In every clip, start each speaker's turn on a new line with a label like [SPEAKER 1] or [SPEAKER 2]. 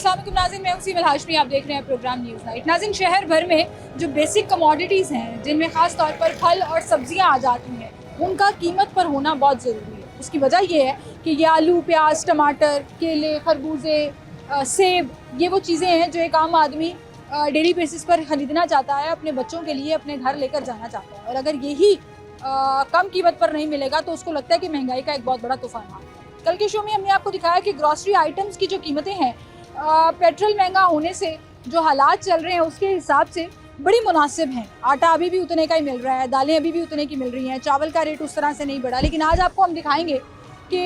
[SPEAKER 1] अस्सलाम वालेकुम नाज़रीन, मैं उसी हाशमी, आप देख रहे हैं प्रोग्राम न्यूज़ नाइट। नाज़रीन, शहर भर में जो बेसिक कमोडिटीज़ हैं, जिनमें ख़ास तौर पर फल और सब्जियां आ जाती हैं, उनका कीमत पर होना बहुत ज़रूरी है। उसकी वजह ये है कि ये आलू, प्याज, टमाटर, केले, खरबूजे, सेब, ये वो चीज़ें हैं जो एक आम आदमी डेली बेसिस पर ख़रीदना चाहता है, अपने बच्चों के लिए अपने घर लेकर जाना चाहता है। और अगर यही कम कीमत पर नहीं मिलेगा तो उसको लगता है कि महंगाई का एक बहुत बड़ा तूफान आ गया। कल के शो में हमने आपको दिखाया कि ग्रॉसरी आइटम्स की जो कीमतें हैं, पेट्रोल महंगा होने से जो हालात चल रहे हैं उसके हिसाब से बड़ी मुनासिब हैं। आटा अभी भी उतने का ही मिल रहा है, दालें अभी भी उतने की मिल रही हैं, चावल का रेट उस तरह से नहीं बढ़ा। लेकिन आज आपको हम दिखाएंगे कि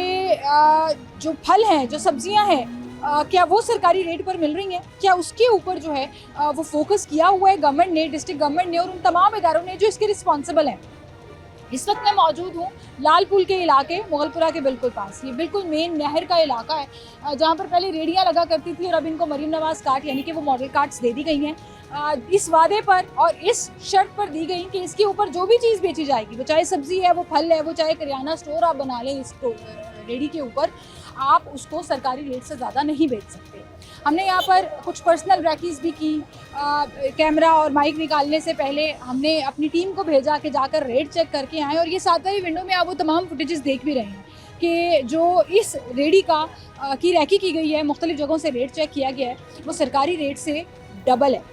[SPEAKER 1] जो फल हैं, जो सब्जियां हैं, क्या वो सरकारी रेट पर मिल रही हैं, क्या उसके ऊपर जो है वो फोकस किया हुआ है गवर्नमेंट ने, डिस्ट्रिक्ट गवर्नमेंट ने और उन तमाम इदारों ने जो इसके रिस्पॉन्सिबल हैं। इस वक्त मैं मौजूद हूँ लाल पुल के इलाके, मुगलपुरा के बिल्कुल पास। ये बिल्कुल मेन नहर का इलाका है जहाँ पर पहले रेडियाँ लगा करती थी और अब इनको मरीम नवाज कार्ड यानी कि वो मॉडल कार्ड्स दे दी गई हैं इस वादे पर और इस शर्त पर दी गई कि इसके ऊपर जो भी चीज़ बेची जाएगी, वो चाहे सब्जी है, वो फल है, वो चाहे करियाना स्टोर आप बना लें, इस रेडी के ऊपर आप उसको सरकारी रेट से ज़्यादा नहीं बेच सकते। हमने यहाँ पर कुछ पर्सनल ब्रैकीज़ भी की, कैमरा और माइक निकालने से पहले हमने अपनी टीम को भेजा कि जाकर रेट चेक करके आएँ। और ये साथ ही विंडो में आप वो तमाम फुटेजेस देख भी रहे हैं कि जो इस रेडी का की रैकी की गई है, मुख्तलिफ जगहों से रेट चेक किया गया है, वो सरकारी रेट से डबल है।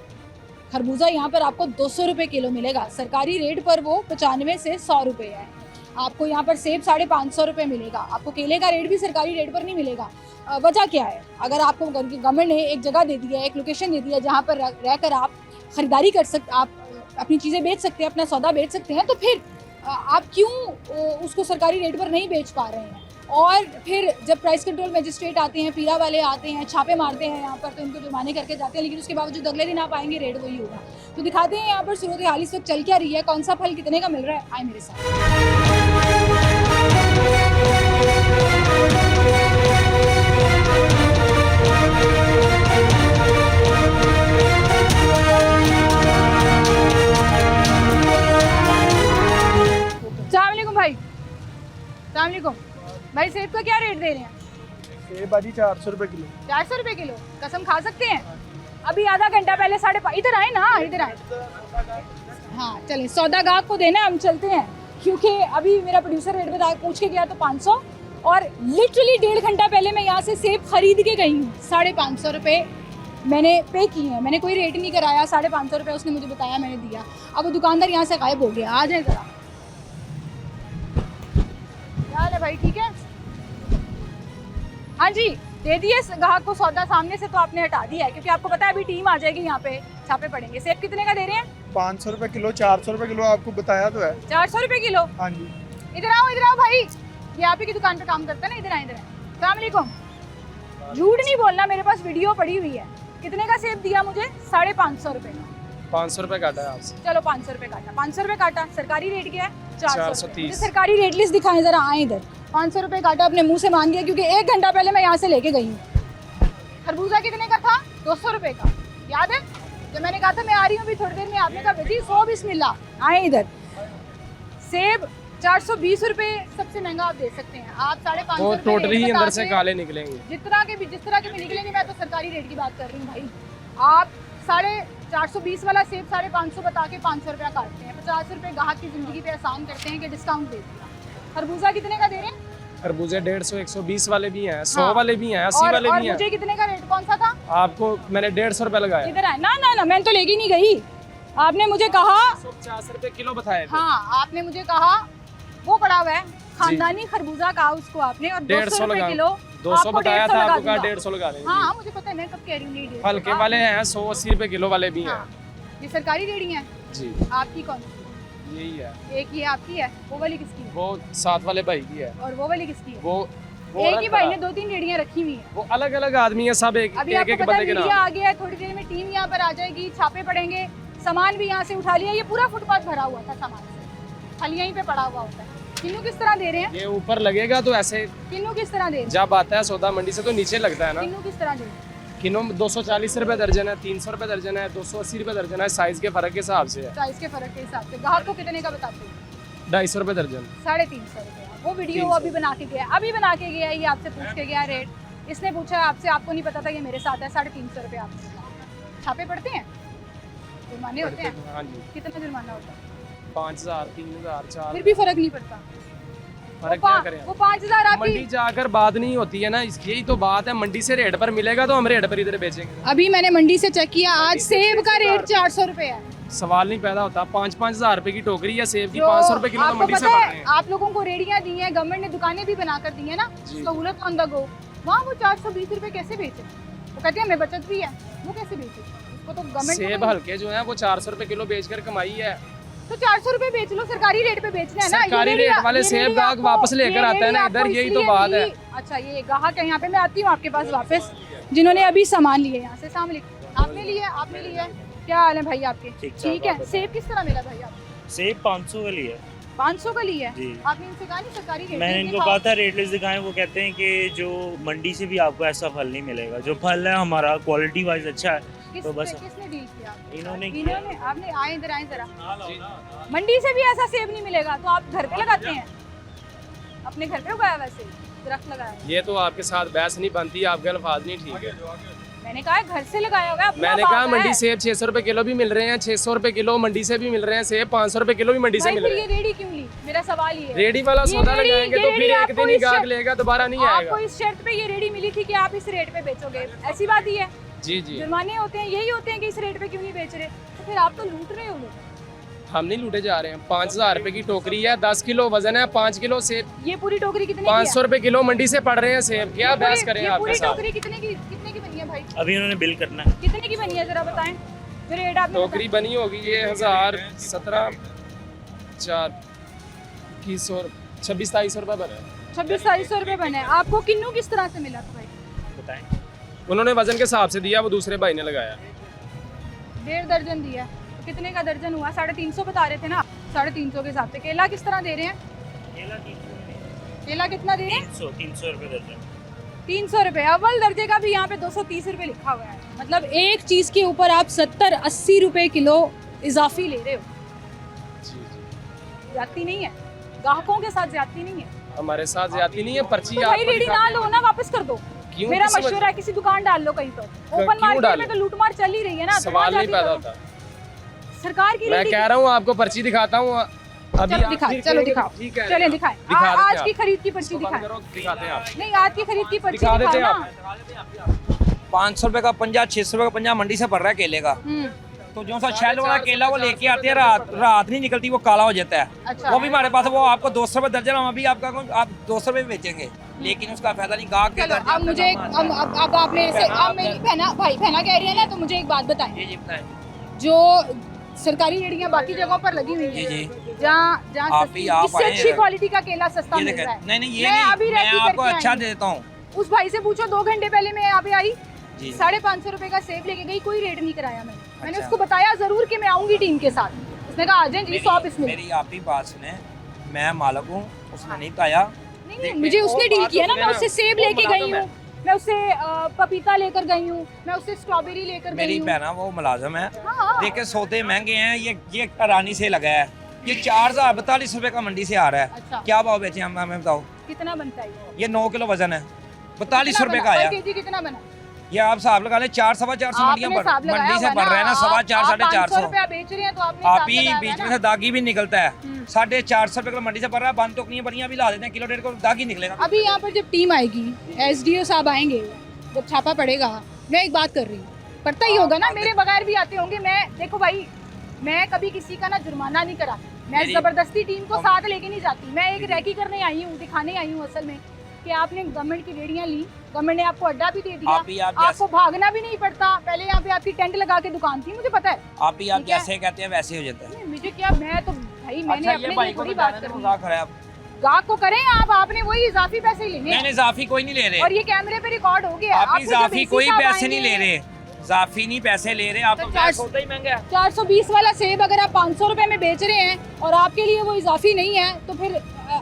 [SPEAKER 1] खरबूजा यहाँ पर आपको 200 रुपये किलो मिलेगा, सरकारी रेट पर वो 95 से 100 रुपये है। आपको यहाँ पर सेब 550 रुपये मिलेगा। आपको केले का रेट भी सरकारी रेट पर नहीं मिलेगा। वजह क्या है? अगर आपको गवर्नमेंट ने एक जगह दे दी है, एक लोकेशन दे दी है जहाँ पर रहकर आप ख़रीदारी कर सकते, आप अपनी चीज़ें बेच सकते हैं, अपना सौदा बेच सकते हैं, तो फिर आप क्यों उसको सरकारी रेट पर नहीं बेच पा रहे हैं? और फिर जब प्राइस कंट्रोल मजिस्ट्रेट आते हैं, पीरा वाले आते हैं, छापे मारते हैं यहाँ पर, तो इनको जुर्माने करके जाते हैं, लेकिन उसके बावजूद अगले दिन आप आएंगे रेट वही होगा। तो दिखाते हैं यहाँ पर सूरत हाल इस वक्त चल क्या रही है, कौन सा फल कितने का मिल रहा है। आए मेरे साथ। भाई सलामकुम भाई, सेब का क्या रेट दे रहे हैं?
[SPEAKER 2] सेब भाजी 400 रुपये किलो।
[SPEAKER 1] 400 रुपये किलो? कसम खा सकते हैं? अभी आधा घंटा पहले 5:30, इधर आए ना, इधर आए। हाँ चलें, सौदा गाहक को देना, हम चलते हैं, क्योंकि अभी मेरा प्रोड्यूसर रेट बता पूछ के गया तो 500, और लिटरली 1.5 घंटा पहले मैं यहाँ से सेब खरीद के गई हूँ। 550 रुपये मैंने पे किए हैं, मैंने कोई रेट नहीं कराया। 550 रुपये उसने मुझे बताया, मैंने दिया। अब वो दुकानदार यहाँ से गायब हो गया। आ जाए ज़रा। हाल है भाई, ठीक है? हाँ जी, दे दिए ग्राहक को सौदा सामने से, तो आपने हटा दिया है क्योंकि आपको पता है अभी टीम आ जाएगी, यहाँ पे छापे पड़ेंगे। सेब कितने का दे रहे हैं?
[SPEAKER 2] 500 रुपये किलो, 400 रुपये किलो आपको बताया तो है।
[SPEAKER 1] 400 रुपये किलो?
[SPEAKER 2] हाँ जी।
[SPEAKER 1] इधर आओ भाई, ये आप ही की दुकान पे काम करता है ना, इधर आए, इधर आए। अस्सलाम वालेकुम। झूठ नहीं बोलना, मेरे पास वीडियो पड़ी हुई है। कितने का सेब दिया मुझे? 550 रुपये का।
[SPEAKER 3] 500 रुपये काटा है आपसे।
[SPEAKER 1] चलो 500 रुपये काटा, 500 रुपये काटा। सरकारी रेट क्या है?
[SPEAKER 3] 430।
[SPEAKER 1] सरकारी रेट लिस्ट दिखाएं जरा, आए इधर। 500 रुपये काटा, अपने मुंह से मान दिया क्योंकि 1 घंटा पहले मैं यहाँ से लेके गई हूँ। खरबूजा कितने का था? 200 रुपये का, याद है? जब मैंने कहा था मैं आ रही हूँ अभी थोड़ी देर में, आपने कहा बेटी 100 बिस्मिल्लाह। आए इधर। सेब 420 रुपये सबसे महंगा आप दे सकते हैं। आप 550
[SPEAKER 3] वो टोटली ही अंदर से काले निकलेंगे।
[SPEAKER 1] जिस तरह के भी निकलेंगे। मैं तो सरकारी रेट की बात कर रही हूँ भाई। आप 420 वाला सेब 550 बता के 500 रुपया काटते हैं। 50 रुपये ग्राहक की ज़िंदगी पे आसान करते हैं कि डिस्काउंट दे दिया। खरबूजा कितने का दे रहे हैं?
[SPEAKER 3] खरबूजे 150, 120 वाले भी हैं, 100 वाले भी हैं, 80 वाले भी हैं।
[SPEAKER 1] मुझे कितने का रेट कौन सा था?
[SPEAKER 3] आपको मैंने 150 रुपये लगाया।
[SPEAKER 1] इधर आए ना, मैं तो लेके नहीं गई। आपने मुझे कहा
[SPEAKER 3] 150 रुपये किलो बताए थे।
[SPEAKER 1] हाँ, आपने मुझे कहा वो पड़ा हुआ है खानदानी खरबूजा का, उसको आपने, और 200 रुपये किलो
[SPEAKER 3] 200 बताया था, आपको कहा 150 लगा देंगे।
[SPEAKER 1] हाँ मुझे पता है, मैं कब कह रही हूँ।
[SPEAKER 3] हल्के वाले हैं 100-80 रुपये किलो वाले भी हैं।
[SPEAKER 1] ये सरकारी रेडी है
[SPEAKER 3] जी।
[SPEAKER 1] आपकी कौन सी?
[SPEAKER 3] यही है।
[SPEAKER 1] एक ये आपकी है, वो वाली किसकी है?
[SPEAKER 3] वो साथ वाले भाई की है।
[SPEAKER 1] और वो वाली किसकी है?
[SPEAKER 3] वो
[SPEAKER 1] एक ही भाई ने 2-3 रेडियाँ रखी हुई हैं।
[SPEAKER 3] वो अलग अलग आदमी है, सब एक
[SPEAKER 1] अभी
[SPEAKER 3] एक
[SPEAKER 1] आपको पता
[SPEAKER 3] बंदे के नाम।
[SPEAKER 1] आ गया है, थोड़ी देर में टीम यहाँ पर आ जाएगी, छापे पड़ेंगे, सामान भी यहाँ से उठा लिया। ये पूरा फुटपाथ भरा हुआ था सामान से, खाली यहीं पे पड़ा हुआ होता है। किन्नू किस तरह दे रहे हैं?
[SPEAKER 3] ये ऊपर लगेगा तो ऐसे।
[SPEAKER 1] किन्नू किस तरह दे रहे हैं?
[SPEAKER 3] जब आता है सौदा मंडी से तो नीचे लगता है ना।
[SPEAKER 1] किन्नू किस तरह दे रहे हैं?
[SPEAKER 3] किलो 240 रुपये दर्जन है, 300 रुपये दर्जन है, 280 रुपये दर्जन है। साइज के फर्क के हिसाब से है।
[SPEAKER 1] साइज के फर्क के हिसाब से। ग्राहक को कितने का बताते हैं?
[SPEAKER 3] 250 रुपये दर्जन।
[SPEAKER 1] 350 रुपये। वो वीडियो अभी बना के गया, ये आपसे पूछ के गया रेट। इसने पूछा आपसे, आपको नहीं पता था ये मेरे साथ है, 350 रुपये आपने कहा। छापे पड़ते हैं, जुर्माने होते हैं?
[SPEAKER 3] हाँ जी,
[SPEAKER 1] कितना जुर्माना होता है?
[SPEAKER 3] 5000, 3000, 4।
[SPEAKER 1] फिर भी फर्क नहीं पड़ता।
[SPEAKER 3] फर्क क्या करें?
[SPEAKER 1] वो 5000 आपकी
[SPEAKER 3] मंडी जाकर बात नहीं होती है ना, यही तो बात है। मंडी से रेट पर मिलेगा तो हम रेट पर इधर बेचेंगे।
[SPEAKER 1] अभी मैंने मंडी से चेक किया, आज सेब का रेट 400 रुपए है।
[SPEAKER 3] सवाल नहीं पैदा होता। 5-5 हजार रुपए की टोकरी है सेब की,
[SPEAKER 1] जो
[SPEAKER 3] 500 रुपए किलो तो
[SPEAKER 1] आपको
[SPEAKER 3] मंडी से
[SPEAKER 1] पता
[SPEAKER 3] पड़
[SPEAKER 1] है,
[SPEAKER 3] रहे हैं।
[SPEAKER 1] आप लोगों को रेडियां दी हैं, गवर्नमेंट ने दुकानें भी बनाकर दी है ना,
[SPEAKER 3] जी।
[SPEAKER 1] सहूलत ऑन द गो। वहाँ वो 420 रुपए कैसे बेचे? वो कहते हैं हमें बचत भी है, वो कैसे बेचे? उसको तो गवर्नमेंट
[SPEAKER 3] सेब हल्के जो है वो 400 रुपए किलो बेचकर कमाई है।
[SPEAKER 1] तो 400 रुपए बेच लो, सरकारी रेट पे बेचना है ना।
[SPEAKER 3] सरकारी रेट वाले सेब ग्राहक वापस लेकर आते हैं ना इधर, यही तो बात है।
[SPEAKER 1] अच्छा, ये ग्राहक है यहाँ पे, मैं आती हूँ आपके पास वापस, जिन्होंने अभी सामान लिए यहाँ से। अस्सलाम वालेकुम। आपने लिया? आपने लिया? क्या हाल है भाई आपके? ठीक है। सेब किस तरह मिला भाई आपको?
[SPEAKER 4] सेब 500 का लिया है
[SPEAKER 1] 500 का लिया है?
[SPEAKER 4] जी।
[SPEAKER 1] आपने इनसे कहा नहीं सरकारी रेट?
[SPEAKER 4] मैंने इनको कहा था रेट लिस्ट दिखाएं, वो कहते हैं कि जो मंडी से भी आपको ऐसा फल नहीं मिलेगा। जो फल है हमारा क्वालिटी वाइज अच्छा है। तो बस
[SPEAKER 1] किसने डील किया?
[SPEAKER 4] इन्होंने
[SPEAKER 1] आपने आए इधर, आए जरा। मंडी से भी ऐसा सेब नहीं मिलेगा तो आप घर पे लगाते हैं? अपने घर पे उगाया वैसे दरख्त लगाया हुआ?
[SPEAKER 3] ये तो आपके साथ बहस नहीं बनती, आपके अल्फाज नहीं ठीक है।
[SPEAKER 1] मैंने कहा घर से लगाया होगा, अपना
[SPEAKER 3] मैंने
[SPEAKER 1] बाग
[SPEAKER 3] कहा
[SPEAKER 1] है।
[SPEAKER 3] मंडी सेब 600 रुपए किलो भी मिल रहे हैं, 600 रुपए किलो मंडी से भी मिल रहे हैं सेब, 500 रुपए किलो भी मंडी से
[SPEAKER 1] भाई
[SPEAKER 3] मिल
[SPEAKER 1] फिर
[SPEAKER 3] रहे
[SPEAKER 1] ये
[SPEAKER 3] हैं।
[SPEAKER 1] रेडी क्यों ली? मेरा सवाल ये है।
[SPEAKER 3] रेडी वाला
[SPEAKER 1] ये
[SPEAKER 3] सौदा
[SPEAKER 1] रेडी-
[SPEAKER 3] लगाएंगे
[SPEAKER 1] ये
[SPEAKER 3] तो
[SPEAKER 1] रेडी
[SPEAKER 3] फिर एक
[SPEAKER 1] आपको
[SPEAKER 3] दिन ही
[SPEAKER 1] इस
[SPEAKER 3] गाहक
[SPEAKER 1] शर्त-
[SPEAKER 3] लेगा, दोबारा नहीं आएगा।
[SPEAKER 1] आपको इस शर्त पे ये रेडी मिली थी कि आप इस रेट पे बेचोगे, ऐसी बात ही है?
[SPEAKER 3] जी जी,
[SPEAKER 1] जुर्माने होते हैं, यही होते हैं कि इस रेट पे क्यों नहीं बेच रहे? तो फिर आप तो लूट रहे हो लोग।
[SPEAKER 3] हम नहीं लूटे जा रहे हैं। 5000 रुपए की टोकरी है, 10 किलो वजन है, 5 किलो सेब,
[SPEAKER 1] ये पूरी टोकरी कितने की
[SPEAKER 3] 500 रुपए किलो मंडी से पड़ रहे हैं सेब। क्या
[SPEAKER 1] है?
[SPEAKER 3] बहस करें
[SPEAKER 1] ये
[SPEAKER 3] आपके
[SPEAKER 1] पूरी
[SPEAKER 3] साथ?
[SPEAKER 1] टोकरी कितने की बनी है भाई?
[SPEAKER 4] अभी उन्होंने बिल करना है।
[SPEAKER 1] कितने की बनी है जरा बताएं? जो रेट आपने
[SPEAKER 3] टोकरी बनी होगी ये 1017, 4 की 26-27 रुपए बने।
[SPEAKER 1] 26-27 रुपए बने। आपको किन्नू किस तरह से मिला था भाई?
[SPEAKER 4] बताएं।
[SPEAKER 3] उन्होंने वजन के हिसाब से दिया, वो दूसरे भाई ने लगाया।
[SPEAKER 1] 1.5 दर्जन दिया, तो कितने का दर्जन हुआ? 350 बता रहे थे ना, 350 के हिसाब से। केला किस तरह दे रहे हैं? केला कितना दे रहे हैं?
[SPEAKER 4] 300 रुपए दर्जन।
[SPEAKER 1] 300 रुपए। अव्वल दर्जे का भी यहाँ पे 230 रुपए लिखा हुआ है। मतलब एक चीज के ऊपर आप 70-80 रुपए किलो इजाफी ले रहे हो। ज्यादती नहीं है, ग्राहकों के साथ ज्यादती नहीं है।
[SPEAKER 3] हमारे साथ ज्यादती नहीं है, पर्ची
[SPEAKER 1] तो भाई
[SPEAKER 3] आपको
[SPEAKER 1] रेडी ना
[SPEAKER 3] दिखाते
[SPEAKER 1] लो
[SPEAKER 3] हैं।
[SPEAKER 1] ना, वापस कर दो।
[SPEAKER 3] क्यों?
[SPEAKER 1] मेरा
[SPEAKER 3] किसी
[SPEAKER 1] मशवरा है, किसी दुकान डाल लो कहीं पर। ओपन
[SPEAKER 3] क्यों
[SPEAKER 1] मार्केट
[SPEAKER 3] डालें?
[SPEAKER 1] में तो लूटमार चल ही रही है ना।
[SPEAKER 3] सवाल नहीं पैदा
[SPEAKER 1] करो।
[SPEAKER 3] होता।
[SPEAKER 1] सरकार की
[SPEAKER 3] मैं
[SPEAKER 1] रेडी-
[SPEAKER 3] कह रहा हूँ आपको पर्ची दिखाता हूँ अभी।
[SPEAKER 1] चलो
[SPEAKER 3] आप
[SPEAKER 1] दिखाओ,
[SPEAKER 3] फिर
[SPEAKER 1] चलो
[SPEAKER 3] कहेंगे
[SPEAKER 1] दिखाओ,
[SPEAKER 3] ठीक है,
[SPEAKER 1] चलें दिखाएं।
[SPEAKER 3] दिखा देते
[SPEAKER 1] आज
[SPEAKER 3] हैं
[SPEAKER 1] की
[SPEAKER 3] आप।
[SPEAKER 1] खरीद की पर्ची
[SPEAKER 3] इसको बंद
[SPEAKER 1] दिखाएं।
[SPEAKER 3] करो, दिखाते हैं आप।
[SPEAKER 1] नहीं, आज की खरीद की पर्ची
[SPEAKER 3] दिखा देते
[SPEAKER 1] दिखाओ
[SPEAKER 3] हैं
[SPEAKER 1] ना।
[SPEAKER 5] 500 रुपए का 50, 600 रुपए का 50 मंडी से पड़ रहा है केले का। तो जो सा शैल वाला केला वो लेके आते हैं, रात नहीं निकलती, वो काला हो जाता है।
[SPEAKER 1] अच्छा।
[SPEAKER 5] वो भी हमारे पास, वो आपको 200 रुपए दर्जन, हम अभी आपका आप 200 रुपए बेचेंगे, लेकिन उसका फायदा नहीं। गाहक के
[SPEAKER 1] चलो
[SPEAKER 5] दर्जन
[SPEAKER 1] अब मुझे अब आप मेरे से, अब मेरी बहना कह रही है ना, तो मुझे एक बात बताएं।
[SPEAKER 5] जी बताएं।
[SPEAKER 1] जो सरकारी रेडियां बाकी जगहों पर लगी हुई
[SPEAKER 5] जी
[SPEAKER 1] हैं,
[SPEAKER 5] जी।
[SPEAKER 1] जहाँ जहाँ
[SPEAKER 5] आप ही आप
[SPEAKER 1] इससे
[SPEAKER 5] आए
[SPEAKER 1] अच्छी
[SPEAKER 5] हैं।
[SPEAKER 1] क्वालिटी का केला सस्ता
[SPEAKER 5] ये
[SPEAKER 1] मिल
[SPEAKER 5] देखें,
[SPEAKER 1] रहा है।
[SPEAKER 5] नहीं ये
[SPEAKER 1] मैं अभी
[SPEAKER 5] नहीं, मैं
[SPEAKER 1] रेकी
[SPEAKER 5] आपको
[SPEAKER 1] करके
[SPEAKER 5] अच्छा
[SPEAKER 1] आई
[SPEAKER 5] दे
[SPEAKER 1] हूँ।
[SPEAKER 5] देता हूँ।
[SPEAKER 1] उस भाई से पूछो, 2 घंटे पहले मैं यहाँ पे आई,
[SPEAKER 5] जी
[SPEAKER 1] 550 रुपए का सेब लेके गई, कोई रेट नहीं कराया मैंने
[SPEAKER 5] अच्छा।
[SPEAKER 1] उसको बताया जरूर कि मैं आऊंगी टीम के साथ। उसने कहा आ जाए जी, 100 पीस मिले।
[SPEAKER 5] मेरी आप ही बात सुने, मैं मालक हूँ, उसने नहीं बताया।
[SPEAKER 1] नहीं, मुझे उसने डील किया ना, मैं उससे सेब लेके गई हूँ, मैं उससे पपीता लेकर गई हूँ, मैं उससे स्ट्रॉबेरी लेकर गई
[SPEAKER 5] मेरी
[SPEAKER 1] हूँ।
[SPEAKER 5] बहना वो मुलाजम है।
[SPEAKER 1] हाँ।
[SPEAKER 5] देखे सौदे महंगे हैं, ये रानी से लगा है। ये 4042 रुपए का मंडी से आ रहा है।
[SPEAKER 1] अच्छा।
[SPEAKER 5] क्या भाव बेचे हम, हमें बताओ।
[SPEAKER 1] कितना बनता है
[SPEAKER 5] ये 9 किलो वजन है, 42
[SPEAKER 1] कितना
[SPEAKER 5] रुपए
[SPEAKER 1] बना?
[SPEAKER 5] का आया।
[SPEAKER 1] पर केजी कितना बना?
[SPEAKER 5] ये आप हिसाब लगा ले, 400-450 मंडियां
[SPEAKER 1] आपने हिसाब लगाया
[SPEAKER 5] मंडी से
[SPEAKER 1] हुआ
[SPEAKER 5] बढ़ रहे हैं ना,
[SPEAKER 1] आप
[SPEAKER 5] 450
[SPEAKER 1] 500
[SPEAKER 5] 450।
[SPEAKER 1] रुपया बेच रहे हैं तो आपने
[SPEAKER 5] आप
[SPEAKER 1] हिसाब
[SPEAKER 5] ही
[SPEAKER 1] लगाया
[SPEAKER 5] बीच
[SPEAKER 1] हुआ
[SPEAKER 5] में
[SPEAKER 1] है
[SPEAKER 5] से दागी भी निकलता है।
[SPEAKER 1] हम्म।
[SPEAKER 5] 450 रुपए किलो मंडी से पड़ रहा है, बंद तो नहीं बढ़िया भी ला देते हैं, किलो 1.5 किलो दागी निकलेगा।
[SPEAKER 1] ना। अभी यहाँ पर जब टीम आएगी, SDO साहब आएंगे, जब छापा पड़ेगा, मैं एक बात कर रही हूँ, पड़ता ही होगा ना, मेरे बगैर भी आते होंगे। मैं देखो भाई, मैं कभी किसी का ना जुर्माना नहीं करा, मैं
[SPEAKER 5] मेरी-
[SPEAKER 1] जबरदस्ती टीम को साथ लेके नहीं जाती। मैं एक रैकी करने आई हूँ, दिखाने आई हूँ असल में कि आपने गवर्नमेंट की रेडियां ली, गवर्नमेंट ने आपको अड्डा भी दे दिया,
[SPEAKER 5] आप ही आप
[SPEAKER 1] आपको भागना भी नहीं पड़ता। पहले यहाँ पे आपकी टेंट लगा के दुकान थी, मुझे पता है।
[SPEAKER 5] आप ही आप
[SPEAKER 1] ठीक है।
[SPEAKER 5] जैसे कहते हैं वैसे हो जाता है।
[SPEAKER 1] नहीं, मुझे क्या, मैं तो भाई मैंने
[SPEAKER 5] अच्छा,
[SPEAKER 1] अपने
[SPEAKER 5] ये भाई
[SPEAKER 1] लिए
[SPEAKER 5] को
[SPEAKER 1] थोड़ी
[SPEAKER 5] तो
[SPEAKER 1] बात
[SPEAKER 5] जाने
[SPEAKER 1] कर
[SPEAKER 5] दो,
[SPEAKER 1] रही
[SPEAKER 5] मजाक कर रहे हैं आप।
[SPEAKER 1] गाहक को करें आप, आपने वही इजाफी पैसे ही लेने
[SPEAKER 5] नहीं
[SPEAKER 1] हैं।
[SPEAKER 5] इजाफी कोई नहीं ले रहे।
[SPEAKER 1] और ये कैमरे पे रिकॉर्ड हो गया।
[SPEAKER 5] आप
[SPEAKER 1] आपको जब
[SPEAKER 5] इजाफी
[SPEAKER 1] AC
[SPEAKER 5] कोई
[SPEAKER 1] साहब
[SPEAKER 5] पैसे नहीं ले
[SPEAKER 1] आएंगे,
[SPEAKER 5] रहे, इजाफी नहीं पैसे ले रहे। आप
[SPEAKER 1] तो
[SPEAKER 5] तो
[SPEAKER 1] चार-
[SPEAKER 5] सौदा ही महंगा है।
[SPEAKER 1] 420 वाला सेब अगर आप 500 रुपए में बेच रहे हैं और आपके लिए वो इजाफी नहीं है, तो फिर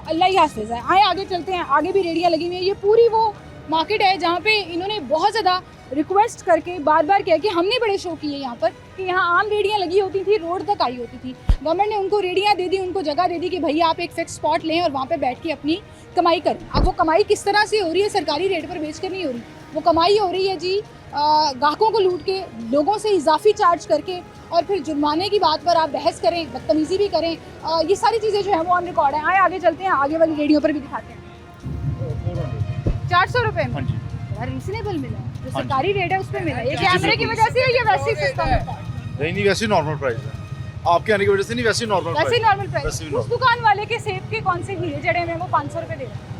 [SPEAKER 1] अल्लाह ही हाफिज है। आए आगे चलते हैं, आगे भी रेडियां लगी हुई हैं। ये पूरी वो मार्केट है जहाँ पे इन्होंने बहुत ज़्यादा रिक्वेस्ट करके बार बार किया कि हमने बड़े शो किए यहाँ पर कि यहाँ आम रेडियां लगी होती थी, रोड तक आई होती थी। गवर्नमेंट ने उनको रेडियां दे दी, उनको जगह दे दी कि भैया आप एक फिक्स स्पॉट लें और वहाँ पे बैठ के अपनी कमाई करें। अब वो कमाई किस तरह से हो रही है, सरकारी रेट पर बेच कर नहीं हो रही। वो कमाई हो रही है जी ग्राहकों को लूट के, लोगों से इजाफी चार्ज करके, और फिर जुर्माने की बात पर आप बहस करें, बदतमीजी भी करें। ये सारी चीज़ें जो है वो ऑन रिकॉर्ड है। आए आगे चलते हैं, आगे वाली रेडियो पर भी दिखाते हैं। 400 रुपये में यार रीजनेबल मिला है, जो सरकारी रेट है उस पर मिला है। ये कैमरे की वजह से है, ये वैसे ही सिस्टम होता है?
[SPEAKER 6] नहीं वैसे नॉर्मल प्राइस है, आपके आने की वजह से नहीं, वैसे नॉर्मल
[SPEAKER 1] वैसे ही नॉर्मल प्राइस।
[SPEAKER 6] वैसे ही
[SPEAKER 1] उस दुकान वाले के सेब के कौन से हीरे जड़े में वो 500 रुपये दे रहे हैं।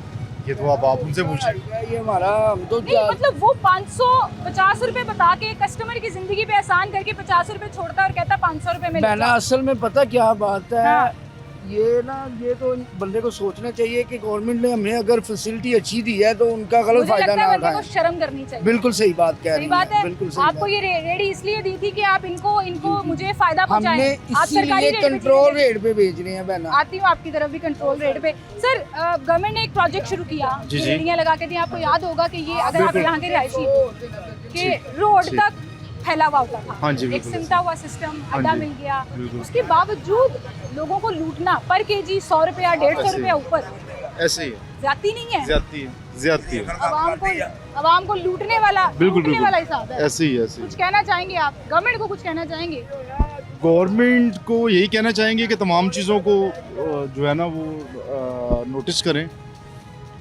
[SPEAKER 6] ये तो आप उनसे पूछिए।
[SPEAKER 2] ये हमारा हम तो
[SPEAKER 1] नहीं मतलब वो 550 रुपए बता के कस्टमर की जिंदगी पे एहसान करके 50 रुपए छोड़ता है और कहता है 500 रुपए में ले
[SPEAKER 2] बहना
[SPEAKER 1] जाओ।
[SPEAKER 2] असल में पता क्या बात है,
[SPEAKER 1] हाँ।
[SPEAKER 2] ये तो बंदे को सोचना चाहिए कि गवर्नमेंट ने हमें अगर फैसिलिटी अच्छी दी है तो उनका गलत
[SPEAKER 1] मुझे
[SPEAKER 2] फायदा
[SPEAKER 1] लगता
[SPEAKER 2] ना
[SPEAKER 1] है बंदे को
[SPEAKER 2] उठाएं।
[SPEAKER 1] शर्म करनी चाहिए।
[SPEAKER 2] बिल्कुल सही बात कह
[SPEAKER 1] सही
[SPEAKER 2] रही
[SPEAKER 1] बात
[SPEAKER 2] है,
[SPEAKER 1] है।
[SPEAKER 2] बिल्कुल सही
[SPEAKER 1] आपको
[SPEAKER 2] बात।
[SPEAKER 1] ये रेडी इसलिए दी थी कि आप इनको मुझे फायदा
[SPEAKER 2] हमने
[SPEAKER 1] पहुंचाएं। आप सरकारी
[SPEAKER 2] इसीलिए
[SPEAKER 1] रेट पे
[SPEAKER 2] कंट्रोल
[SPEAKER 1] चीजें
[SPEAKER 2] रेट पे बेच रहे हैं बहना।
[SPEAKER 1] आती हूँ आपकी तरफ भी कंट्रोल रेट पे। सर गवर्नमेंट ने एक प्रोजेक्ट शुरू किया,
[SPEAKER 6] जी, जी।
[SPEAKER 1] रेडियां लगा के दी। आपको याद होगा कि ये अगर आप
[SPEAKER 6] बिल्कुल।
[SPEAKER 1] यहाँ के रिहायशी के रोड
[SPEAKER 6] जी।
[SPEAKER 1] तक फैला हुआ होता था,
[SPEAKER 6] हाँ जी,
[SPEAKER 1] एक
[SPEAKER 6] बिल्कुल।
[SPEAKER 1] सिमटा हुआ सिस्टम,
[SPEAKER 6] हाँ
[SPEAKER 1] अड्डा
[SPEAKER 6] जी,
[SPEAKER 1] मिल गया,
[SPEAKER 6] बिल्कुल।
[SPEAKER 1] उसके बावजूद लोगों को लूटना पर केजी 100 रुपया 150
[SPEAKER 6] ऐसे ही।
[SPEAKER 1] रुपया ऊपर,
[SPEAKER 6] ऐसे ही है,
[SPEAKER 1] जाती नहीं है।
[SPEAKER 6] ज्यादती है,
[SPEAKER 1] आवाम को लूटने वाला
[SPEAKER 6] बिल्कुल,
[SPEAKER 1] लूटने
[SPEAKER 6] बिल्कुल।
[SPEAKER 1] वाला हिसाब है।
[SPEAKER 6] ऐसे ही ऐसे ही।
[SPEAKER 1] कुछ कहना चाहेंगे आप गवर्नमेंट को? कुछ कहना चाहेंगे?
[SPEAKER 6] गवर्नमेंट को यही कहना चाहेंगे कि तमाम चीज़ों को जो है ना वो नोटिस करें,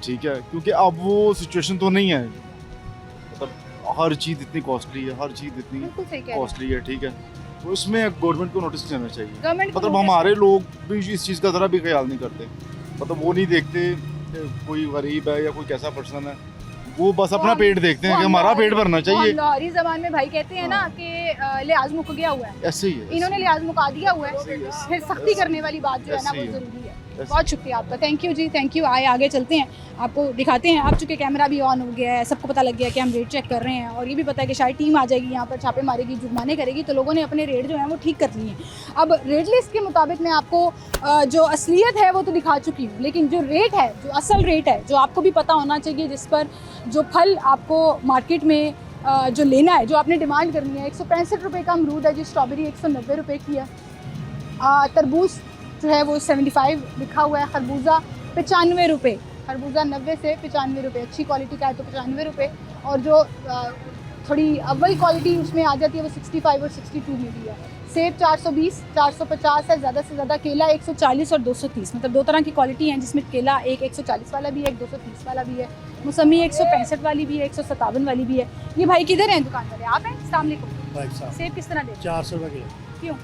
[SPEAKER 6] ठीक है, क्योंकि अब वो सिचुएशन तो नहीं है, मतलब हर चीज़ इतनी कॉस्टली है, हर चीज़ इतनी
[SPEAKER 1] बिल्कुल सही कह रहे हैं।
[SPEAKER 6] कॉस्टली है, ठीक है, तो इसमें गवर्नमेंट को नोटिस देना चाहिए।
[SPEAKER 1] गवर्नमेंट को
[SPEAKER 6] मतलब
[SPEAKER 1] notice-
[SPEAKER 6] हमारे लोग भी इस चीज़ का ज़रा भी ख्याल नहीं करते, मतलब वो नहीं देखते कि कोई गरीब है या कोई कैसा पर्सन है, वो बस अपना
[SPEAKER 1] वो-
[SPEAKER 6] पेट देखते हैं
[SPEAKER 1] वो
[SPEAKER 6] कि
[SPEAKER 1] हम
[SPEAKER 6] हमारा
[SPEAKER 1] लाहौरी-
[SPEAKER 6] पेट भरना
[SPEAKER 1] वो
[SPEAKER 6] चाहिए।
[SPEAKER 1] हम लाहौरी जबान में भाई कहते हैं ना कि लिहाज मुक गया हुआ है,
[SPEAKER 6] ऐसे ही है,
[SPEAKER 1] इन्होंने लिहाज मुका दिया हुआ है, फिर सख्ती करने वाली बात जो है ना
[SPEAKER 6] ऐसे
[SPEAKER 1] वो
[SPEAKER 6] ही है।
[SPEAKER 1] जरूरी है।
[SPEAKER 6] ऐसे-
[SPEAKER 1] बहुत शुक्रिया आपका, थैंक यू जी, थैंक यू। आए आगे चलते हैं, आपको दिखाते हैं। अब चूंकि कैमरा भी ऑन हो गया है, सबको पता लग गया कि हम रेट चेक कर रहे हैं, और ये भी पता है कि शायद टीम आ जाएगी यहाँ पर, छापे मारेगी, जुर्माने करेगी, तो लोगों ने अपने रेट जो है वो ठीक कर लिए हैं। अब रेट लिस्ट के मुताबिक मैं आपको जो असलियत है वो तो दिखा चुकी हूँ, लेकिन जो रेट है, जो असल रेट है, जो आपको भी पता होना चाहिए, जिस पर जो फल आपको मार्केट में जो लेना है, जो आपने डिमांड करनी है, 165 रुपये का अमरूद है जी, स्ट्रॉबेरी 190 रुपये की है, तरबूज जो है वो 75 लिखा हुआ है, खरबूजा 95 रुपये, खरबूजा 90 से 95 रुपये, अच्छी क्वालिटी का है तो 95 रुपये, और जो थोड़ी अव्वल क्वालिटी उसमें आ जाती है वो 65 और 62 में भी है। सेब 420, 450 है ज़्यादा से ज़्यादा। केला 140 और 230, मतलब दो तरह की क्वालिटी हैं, जिसमें केला एक 140 वाला भी है, एक 230 वाला भी है, मौसमी 165 वाली भी है, 157 वाली भी है। ये भाई किधर हैं दुकान वाले? आप हैं? अस्सलाम वालेकुम। सेब किस तरह देते हैं?
[SPEAKER 2] 400 रुपये किलो।
[SPEAKER 1] क्यों?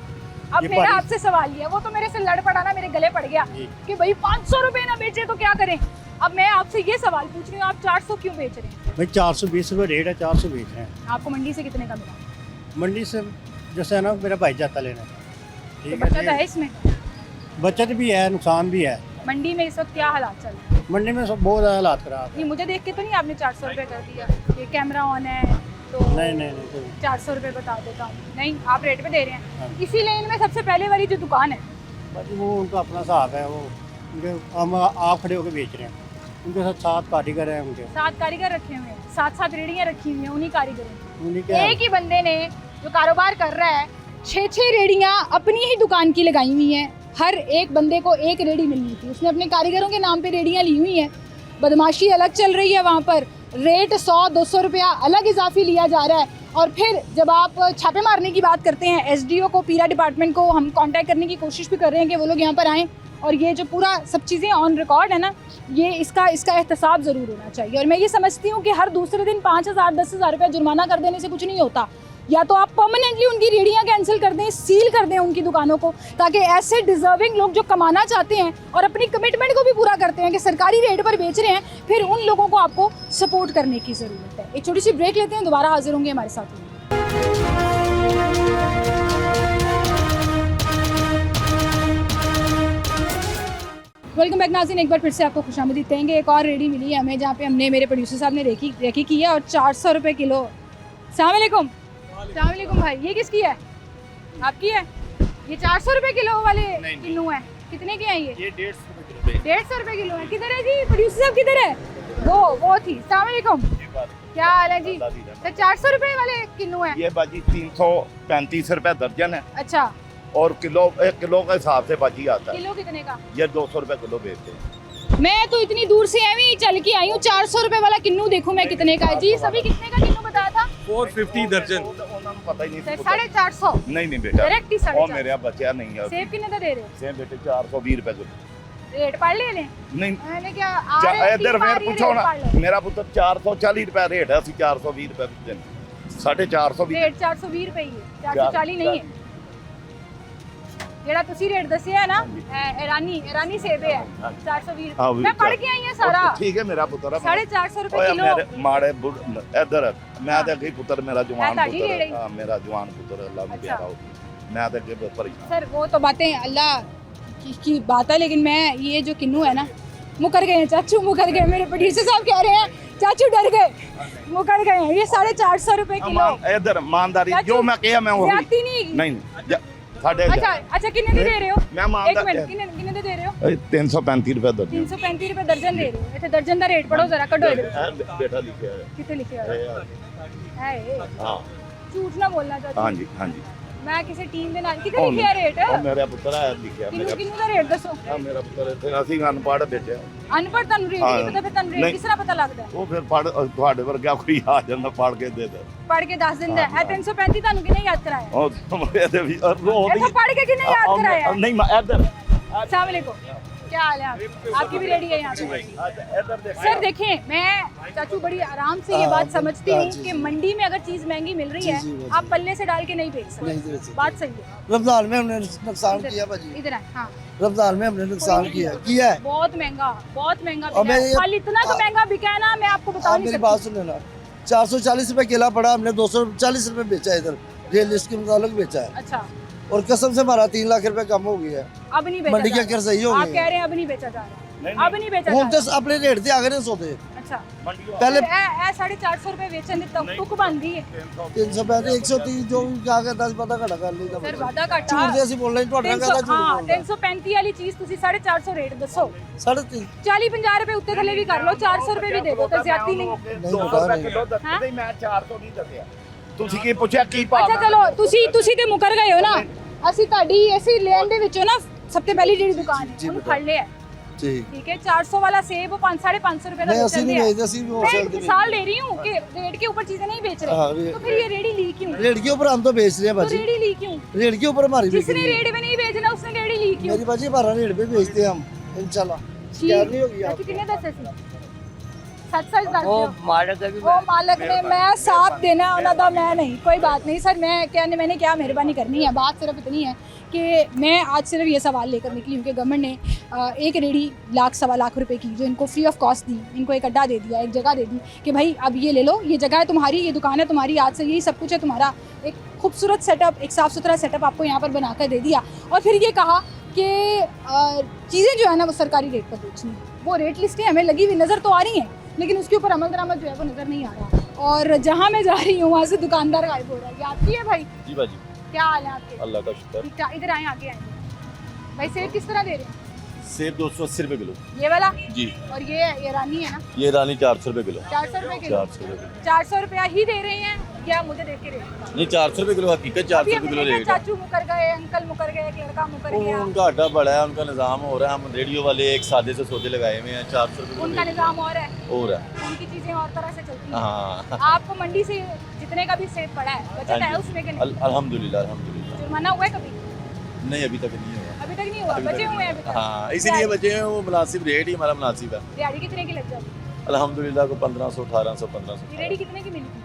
[SPEAKER 1] अब
[SPEAKER 2] ये
[SPEAKER 1] मेरा
[SPEAKER 2] पारी-
[SPEAKER 1] आपसे सवाल ये है, वो तो मेरे से लड़ पड़ा ना, मेरे गले पड़ गया कि भाई 500 रुपये ना बेचे तो क्या करें। अब मैं आपसे ये सवाल पूछ रही हूँ, आप 400 क्यों बेच रहे हैं?
[SPEAKER 7] भाई 420 रुपये रेट है, 400 बेच रहे हैं।
[SPEAKER 1] आपको मंडी से कितने का मिला?
[SPEAKER 7] मंडी से जैसे है ना, मेरा भाई जाता लेना,
[SPEAKER 1] तो
[SPEAKER 7] ठीक
[SPEAKER 1] बचत
[SPEAKER 7] है
[SPEAKER 1] है इसमें?
[SPEAKER 7] जी। बचत भी है, नुकसान भी है।
[SPEAKER 1] मंडी में इस वक्त क्या हालात चल रहे हैं?
[SPEAKER 7] मंडी में सब बहुत ज़्यादा हालात खराब
[SPEAKER 1] ये
[SPEAKER 7] है।
[SPEAKER 1] मुझे देख के तो नहीं आपने 400 रुपये कर दिया? ये कैमरा ऑन है तो
[SPEAKER 7] नहीं कोई
[SPEAKER 1] 400 रुपये बता देता हूँ। नहीं, आप रेट पे दे रहे हैं।
[SPEAKER 7] हाँ।
[SPEAKER 1] इसी लाइन में सबसे पहले वाली जो दुकान है,
[SPEAKER 7] बाकी वो उनका अपना हिसाब है, वो उनके हम आप खड़े होकर बेच रहे हैं, उनके साथ 7 कारीगर हैं, उनके
[SPEAKER 1] 7 कारीगर रखे हुए हैं, 7 रेडियाँ रखी हुई हैं उन्हीं कारीगरों
[SPEAKER 7] उन्हीं
[SPEAKER 1] की।
[SPEAKER 7] के
[SPEAKER 1] एक ही बंदे ने जो कारोबार कर रहा है 6 रेडियाँ अपनी ही दुकान की लगाई हुई हैं। हर एक बंदे को एक रेडी मिलनी थी, उसने अपने कारीगरों के नाम पे रेडियाँ ली हुई हैं। बदमाशी अलग चल रही है वहाँ पर, रेट 100-200 रुपया अलग इजाफी लिया जा रहा है। और फिर जब आप छापे मारने की बात करते हैं, एसडीओ को, पीरा डिपार्टमेंट को हम कांटेक्ट करने की कोशिश भी कर रहे हैं कि वो लोग यहाँ पर आएँ, और ये जो पूरा सब चीज़ें ऑन रिकॉर्ड है ना, ये इसका एहतसाब ज़रूर होना चाहिए। और मैं ये समझती हूँ कि हर दूसरे दिन 5,000-10,000 रुपया जुर्माना कर देने से कुछ नहीं होता। या तो आप परमानेंटली उनकी रेडियाँ कैंसिल कर दें, सील कर दें उनकी दुकानों को, ताकि ऐसे डिजर्विंग लोग जो कमाना चाहते हैं और अपनी कमिटमेंट को भी पूरा करते हैं कि सरकारी रेट पर बेच रहे हैं, फिर उन लोगों को आपको सपोर्ट करने की ज़रूरत है। एक छोटी सी ब्रेक लेते हैं, दोबारा हाजिर होंगे हमारे साथ। वेलकम बैक नाज़रीन, एक बार फिर से आपको खुशामदीद कहेंगे। एक और रेडी मिली है हमें, जहाँ पे हमने, मेरे प्रोड्यूसर साहब ने रेकी की है, और 400 रुपये किलो। अस्सलाम वालेकुम भाई, ये किसकी है? आपकी है? ये 400 रुपये किलो वाले किलो है? कितने के हैं ये? 150 रुपये किलो है। किधर है जी प्रोड्यूसर साहब, किधर है? वो थी। अस्सलाम वालेकुम, क्या हाल है जी? तो 400 रुपये वाले किलो है?
[SPEAKER 8] ये बाजी 335 रुपए दर्जन है,
[SPEAKER 1] अच्छा,
[SPEAKER 8] और किलो 1 किलो के हिसाब से बाजी आता है।
[SPEAKER 1] किलो कितने का?
[SPEAKER 8] ये 200 रुपए किलो बेचते हैं।
[SPEAKER 1] मैं तो इतनी दूर से ऐवी चल के आई हूँ, 400 रुपए वाला किन्नू देखूं मैं कितने का है जी। सभी कितने का किन्नू बताया था?
[SPEAKER 8] 450 दर्जन ਉਹਨਾਂ ਨੂੰ ਪਤਾ ਹੀ ਨਹੀਂ ਸੀ
[SPEAKER 1] 450
[SPEAKER 8] ਨਹੀਂ ਨਹੀਂ ਬੇਟਾ
[SPEAKER 1] डायरेक्ट ही
[SPEAKER 8] ਉਹ
[SPEAKER 1] 450।
[SPEAKER 8] ਮੇਰੇ ਬਚਿਆ ਨਹੀਂ ਆ
[SPEAKER 1] सेब कितने का दे रहे हो?
[SPEAKER 8] ਸੇਮ ਬੇਟੇ 420 ਰੁਪਏ ਕਿਲੋ
[SPEAKER 1] रेट पढ़ ले लें।
[SPEAKER 8] ਨਹੀਂ
[SPEAKER 1] मैंने क्या आ रहे
[SPEAKER 8] ਇੱਧਰ
[SPEAKER 1] थी,
[SPEAKER 8] ਫੇਰ
[SPEAKER 1] बारी
[SPEAKER 8] ਪੁੱਛੋ
[SPEAKER 1] रेट
[SPEAKER 8] ਨਾ
[SPEAKER 1] पढ़ लो।
[SPEAKER 8] ਮੇਰਾ ਪੁੱਤਰ 440 ਰੁਪਏ ਰੇਟ ਹੈ ਅਸੀਂ 420 ਰੁਪਏ ਦਿੰਦੇ 450
[SPEAKER 1] रेट 420 रुपए ही है, 440 नहीं है। ਜਿਹੜਾ ਤੁਸੀਂ ਰੇਟ ਦੱਸਿਆ ਹੈ ਨਾ ईरानी सेब है 420
[SPEAKER 8] हाँ,
[SPEAKER 1] रुपए। मैं पढ़ के आई हूँ सारा।
[SPEAKER 8] ਠੀਕ ਹੈ ਮੇਰਾ ਪੁੱਤਰ
[SPEAKER 1] 450 रुपए
[SPEAKER 8] ਓਏ
[SPEAKER 1] किलो।
[SPEAKER 8] ਮੇਰੇ ਮਾੜੇ ਇੱਧਰ ਮੈਂ ਤਾਂ ਅੱਗੇ ਹੀ ਪੁੱਤਰ ਮੇਰਾ ਜਵਾਨ
[SPEAKER 1] ਮੈਂ ਤੁਹਾਡੀ
[SPEAKER 8] ਪੁੱਤਰ
[SPEAKER 1] ਰੇੜੀ।
[SPEAKER 8] ਹਾਂ ਮੇਰਾ ਜਵਾਨ ਪੁੱਤਰ ਅੱਲਾ ਨੂੰ ਪਿਆਰਾ ਹੋ ਮੈਂ ਤਾਂ ਅੱਗੇ ਪਰੇਸ਼ਾਨ
[SPEAKER 1] सर वो तो बातें अल्लाह की बात है, लेकिन मैं ये जो किन्नू है ना, मुकर गए हैं चाचू, मुकर गए। मेरे प्रोड्यूसर साहब कह रहे हैं चाचू डर गए, मुकर गए हैं। ये 450 रुपए किलो।
[SPEAKER 8] ਇੱਧਰ ਇਮਾਨਦਾਰੀ
[SPEAKER 1] चाचू,
[SPEAKER 8] ਜੋ ਮੈਂ ਕਿਹਾ ਮੈਂ ਉਹ
[SPEAKER 1] ज्यादती नहीं है।
[SPEAKER 8] ਨਹੀਂ ਸਾਡੇ
[SPEAKER 1] अच्छा अच्छा कितने दे रहे हो?
[SPEAKER 8] मैं मान
[SPEAKER 1] एक
[SPEAKER 8] दा-
[SPEAKER 1] मिनट, कितने दे रहे हो?
[SPEAKER 8] 335 ਰੁਪਏ ਦਰਜਨ
[SPEAKER 1] 335 रुपए दर्जन दे रहे हो। इतने दर्जन का रेट पढ़ो जरा, कटो इधर।
[SPEAKER 8] ਬੇਟਾ ਲਿਖਿਆ ਹੈ
[SPEAKER 1] कितने लिखे हो? है
[SPEAKER 8] ਹਾਂ
[SPEAKER 1] झूठ ना बोलना चाचू।
[SPEAKER 8] ਹਾਂਜੀ ਹਾਂਜੀ
[SPEAKER 1] मैं किसी टीम ਦੇ ਨਾਲ कितने लिखे है रेट?
[SPEAKER 8] ਉਹ ਮੇਰਾ ਪੁੱਤਰ ਹੈ ਲਿਖਿਆ ਮੇਰਾ
[SPEAKER 1] किन्नू ਦਾ रेट ਦੱਸੋ।
[SPEAKER 8] ਮੇਰਾ ਪੁੱਤਰ ਇੱਥੇ ਅਸੀਂ ਅਨਪੜ੍ਹ ਵਿੱਚ ਹੈ।
[SPEAKER 1] ਅਨਪੜ੍ਹ ਤੁਹਾਨੂੰ ਰੇਟ ਨਹੀਂ ਪਤਾ, ਫਿਰ ਤੁਹਾਨੂੰ ਰੇਟ
[SPEAKER 8] ਨਹੀਂ।
[SPEAKER 1] ਕਿਸ ਤਰ੍ਹਾਂ ਪਤਾ ਲੱਗਦਾ?
[SPEAKER 8] ਉਹ ਫਿਰ ਪੜ ਤੁਹਾਡੇ ਵਰਗਾ ਕੋਈ ਆ ਜਾਂਦਾ ਪੜ ਕੇ ਦੇ ਦੇ
[SPEAKER 1] ਪੜ੍ਹ ਕੇ ਦੱਸ ਦਿੰਦਾ ਹੈ। 335 ਤੁਹਾਨੂੰ ਕਿਹਨੇ ਯਾਦ ਕਰਾਇਆ?
[SPEAKER 8] ਉਹ ਤੁਮਰੇ ਦੇ ਵੀ ਰੋਦੀ
[SPEAKER 1] ਇੱਥੋਂ ਪੜ੍ਹ ਕੇ किसने याद कराया?
[SPEAKER 8] ਨਹੀਂ ਮੈਂ ਇੱਧਰ
[SPEAKER 1] अस्सलाम वालेकुम, क्या हाल है आपकी भी रेडी है यहाँ पे?
[SPEAKER 8] ਇੱਧਰ ਦੇਖ
[SPEAKER 1] सर देखें, मैं चाचू बड़ी आराम से ये बात समझती हूँ कि मंडी में अगर चीज महंगी मिल रही है, आप पल्ले से डाल के नहीं बेच सकते। बात सही है।
[SPEAKER 7] रमजान में हमने नुकसान किया भाजी,
[SPEAKER 1] इधर आए। हाँ,
[SPEAKER 7] रमजान में हमने नुकसान किया है।
[SPEAKER 1] बहुत महंगा बिका
[SPEAKER 7] और मैं
[SPEAKER 1] है।
[SPEAKER 7] ये-
[SPEAKER 1] फल इतना तो महंगा बिका है ना, मैं आपको बता
[SPEAKER 7] आप
[SPEAKER 1] नहीं
[SPEAKER 7] मेरी
[SPEAKER 1] सकती।
[SPEAKER 7] बात सुन लेना, 440 रुपए केला पड़ा, हमने 240 रुपए बेचा है इधर, रियल लिस्ट के मुताबिक बेचा है।
[SPEAKER 1] अच्छा,
[SPEAKER 7] और कसम से हमारा 3 लाख रुपए कम हो गया है।
[SPEAKER 1] अब नहीं बेचा
[SPEAKER 7] मंडी
[SPEAKER 1] जा
[SPEAKER 7] के
[SPEAKER 1] रहा।
[SPEAKER 7] अगर सही हो
[SPEAKER 1] आप
[SPEAKER 7] गए
[SPEAKER 1] कह रहे हैं अब नहीं बेचा जा रहा, अब नहीं बेचा जा
[SPEAKER 7] हम तो
[SPEAKER 1] रहा।
[SPEAKER 7] अपने रेट से आगे नहीं सोते।
[SPEAKER 1] अच्छा,
[SPEAKER 7] पहले
[SPEAKER 1] 450 रुपए बेचन दी तुक बनती है।
[SPEAKER 7] 335 130 जो भी क्या कहता है पता घटा कर लीजिए।
[SPEAKER 1] सर वादा घाटा
[SPEAKER 7] झूठ दे ਅਸੀਂ ਬੋਲਣਾ ਹੀ ਤੁਹਾਡਾ ਕਹਿੰਦਾ ਝੂਠ
[SPEAKER 1] हाँ,
[SPEAKER 7] ਬੋਲਦਾ
[SPEAKER 1] 335 वाली चीज ਤੁਸੀਂ 450 रेट दसो।
[SPEAKER 7] 3.5
[SPEAKER 1] 40-50 रुपए उत्ते थले भी कर लो, 400 रुपए भी दे दो तो ज्यादा नहीं।
[SPEAKER 7] ਨਹੀਂ ਬਤਾ ਨਹੀਂ
[SPEAKER 1] हाँ?
[SPEAKER 8] ਨਹੀਂ ਮੈਂ 400 ਨਹੀਂ ਦੱਸਿਆ ਤੁਸੀਂ ਕੀ ਪੁੱਛਿਆ ਕੀ ਭਾਅ
[SPEAKER 1] ਅੱਛਾ ਚਲੋ, ਤੁਸੀਂ ਤੇ ਮੁਕਰ ਗਏ ਹੋ ਨਾ। ਅਸੀਂ ਤੁਹਾਡੀ ਐਸੀ ਲੈਣ ਦੇ ਵਿੱਚੋਂ ਨਾ ਸਭ ਤੋਂ ਪਹਿਲੀ ਜਿਹੜੀ ਦੁਕਾਨ ਹੈ ਉਹਨੂੰ ਫੜ ਲਿਆ।
[SPEAKER 7] ਠੀਕ
[SPEAKER 1] ठीक है, 400 वाला सेब 500-550 रुपए का
[SPEAKER 7] नहीं ਅਸੀਂ
[SPEAKER 1] बेचन
[SPEAKER 7] ਨਹੀਂ
[SPEAKER 1] दिया।
[SPEAKER 7] ਵੇਚਦੇ ਅਸੀਂ
[SPEAKER 1] मैं
[SPEAKER 7] होलसेल
[SPEAKER 1] एक
[SPEAKER 7] के
[SPEAKER 1] मिसाल दे रही हूँ कि रेट के ऊपर चीजें नहीं बेच
[SPEAKER 7] हाँ,
[SPEAKER 1] रहे, तो फिर ये रेडी ली क्यों?
[SPEAKER 7] रेट के ऊपर हम तो बेच रहे हैं
[SPEAKER 1] तो
[SPEAKER 7] भाजी,
[SPEAKER 1] रेडी ली क्यों?
[SPEAKER 7] रेट के ऊपर हमारी
[SPEAKER 1] जिसने
[SPEAKER 7] बिक्री है।
[SPEAKER 1] रेट में नहीं बेचना उसने रेडी ली क्यों?
[SPEAKER 7] मेरी भाजी हमारा रेट पे बेचते हैं हम इंशाल्लाह। शिकायत नहीं होगी
[SPEAKER 1] चाचू
[SPEAKER 7] आपको।
[SPEAKER 1] कितने दस सी? सच दस
[SPEAKER 5] ਉਹ
[SPEAKER 1] दियो।
[SPEAKER 5] ਮਾਲਕ ਵੀ
[SPEAKER 1] वो मालक ने मैं साथ देना है उन्होंने, मैं नहीं। कोई बात नहीं सर, मैंने क्या मेहरबानी करनी है। बात सिर्फ इतनी है कि मैं आज सिर्फ ये सवाल लेकर निकली हूँ कि गवर्नमेंट ने एक रेडी 1-1.25 रुपए की जो इनको फ्री ऑफ कॉस्ट दी, इनको एक अड्डा दे दिया, एक जगह दे दी कि भाई अब ये ले लो, ये जगह है तुम्हारी, ये दुकान है तुम्हारी, आज से यही सब कुछ है तुम्हारा। एक खूबसूरत सेटअप, एक साफ़ सुथरा सेटअप आपको यहाँ पर बनाकर दे दिया। और फिर ये कहा कि चीज़ें जो है ना वो सरकारी रेट पर बेचनी है। वो रेट लिस्टें हमें लगी हुई नज़र तो आ रही हैं, लेकिन उसके ऊपर अमल दरामद जो है वो नज़र नहीं आ रहा। और जहाँ मैं जा रही हूँ वहाँ से दुकानदार गायब हो रहा है। ये आपकी है भाई?
[SPEAKER 8] ਜੀ ਬਾਜੀ
[SPEAKER 1] क्या हाल है आपके?
[SPEAKER 8] ਅੱਲਾ ਦਾ ਸ਼ੁਕਰ
[SPEAKER 1] ठीक ठाक, इधर आए, आगे आए। भाई सेब किस तरह दे रहे हैं?
[SPEAKER 8] सेब 280 रुपए किलो
[SPEAKER 1] ये वाला
[SPEAKER 8] जी
[SPEAKER 1] और ये ईरानी है ना,
[SPEAKER 8] ये रानी 400 रुपए किलो
[SPEAKER 1] 400 रुपए किलो।
[SPEAKER 8] 400 रुपए
[SPEAKER 1] 400 रुपया ही दे रहे हैं या मुझे देख के रेट?
[SPEAKER 8] नहीं 400 रुपए किलो हकीकत 400 रुपए किलो रेट है
[SPEAKER 1] चाचू मुकर गए, अंकल मुकर गए, एक लड़का मुकर
[SPEAKER 8] वो
[SPEAKER 1] गया,
[SPEAKER 8] उनका अड्डा बड़ा है उनका निज़ाम हो रहा है हम रेडियो वाले एक सादे से सौदे लगाए हुए हैं 400 रुपए
[SPEAKER 1] उनका निज़ाम और है,
[SPEAKER 8] हो रहा है
[SPEAKER 1] उनकी चीजें और तरह से चलती हैं।
[SPEAKER 8] हाँ
[SPEAKER 1] आपको मंडी से जितने का भी सेब पड़ा है बचत है उसमें कि नहीं?
[SPEAKER 8] अल्हम्दुलिल्लाह अल्हम्दुलिल्लाह
[SPEAKER 1] जुर्माना हुआ है कभी?
[SPEAKER 8] नहीं अभी तक नहीं हुआ
[SPEAKER 1] अभी तक नहीं हुआ, बचे हुए हैं अभी तक।
[SPEAKER 8] हाँ इसीलिए बचे हैं वो मुनासिब रेट ही हमारा मुनासिब है
[SPEAKER 1] दिहाड़ी कितने की लग जाती है?
[SPEAKER 8] अल्हम्दुलिल्लाह को 1500 1800 1500
[SPEAKER 1] ये रेडी कितने की मिली थी?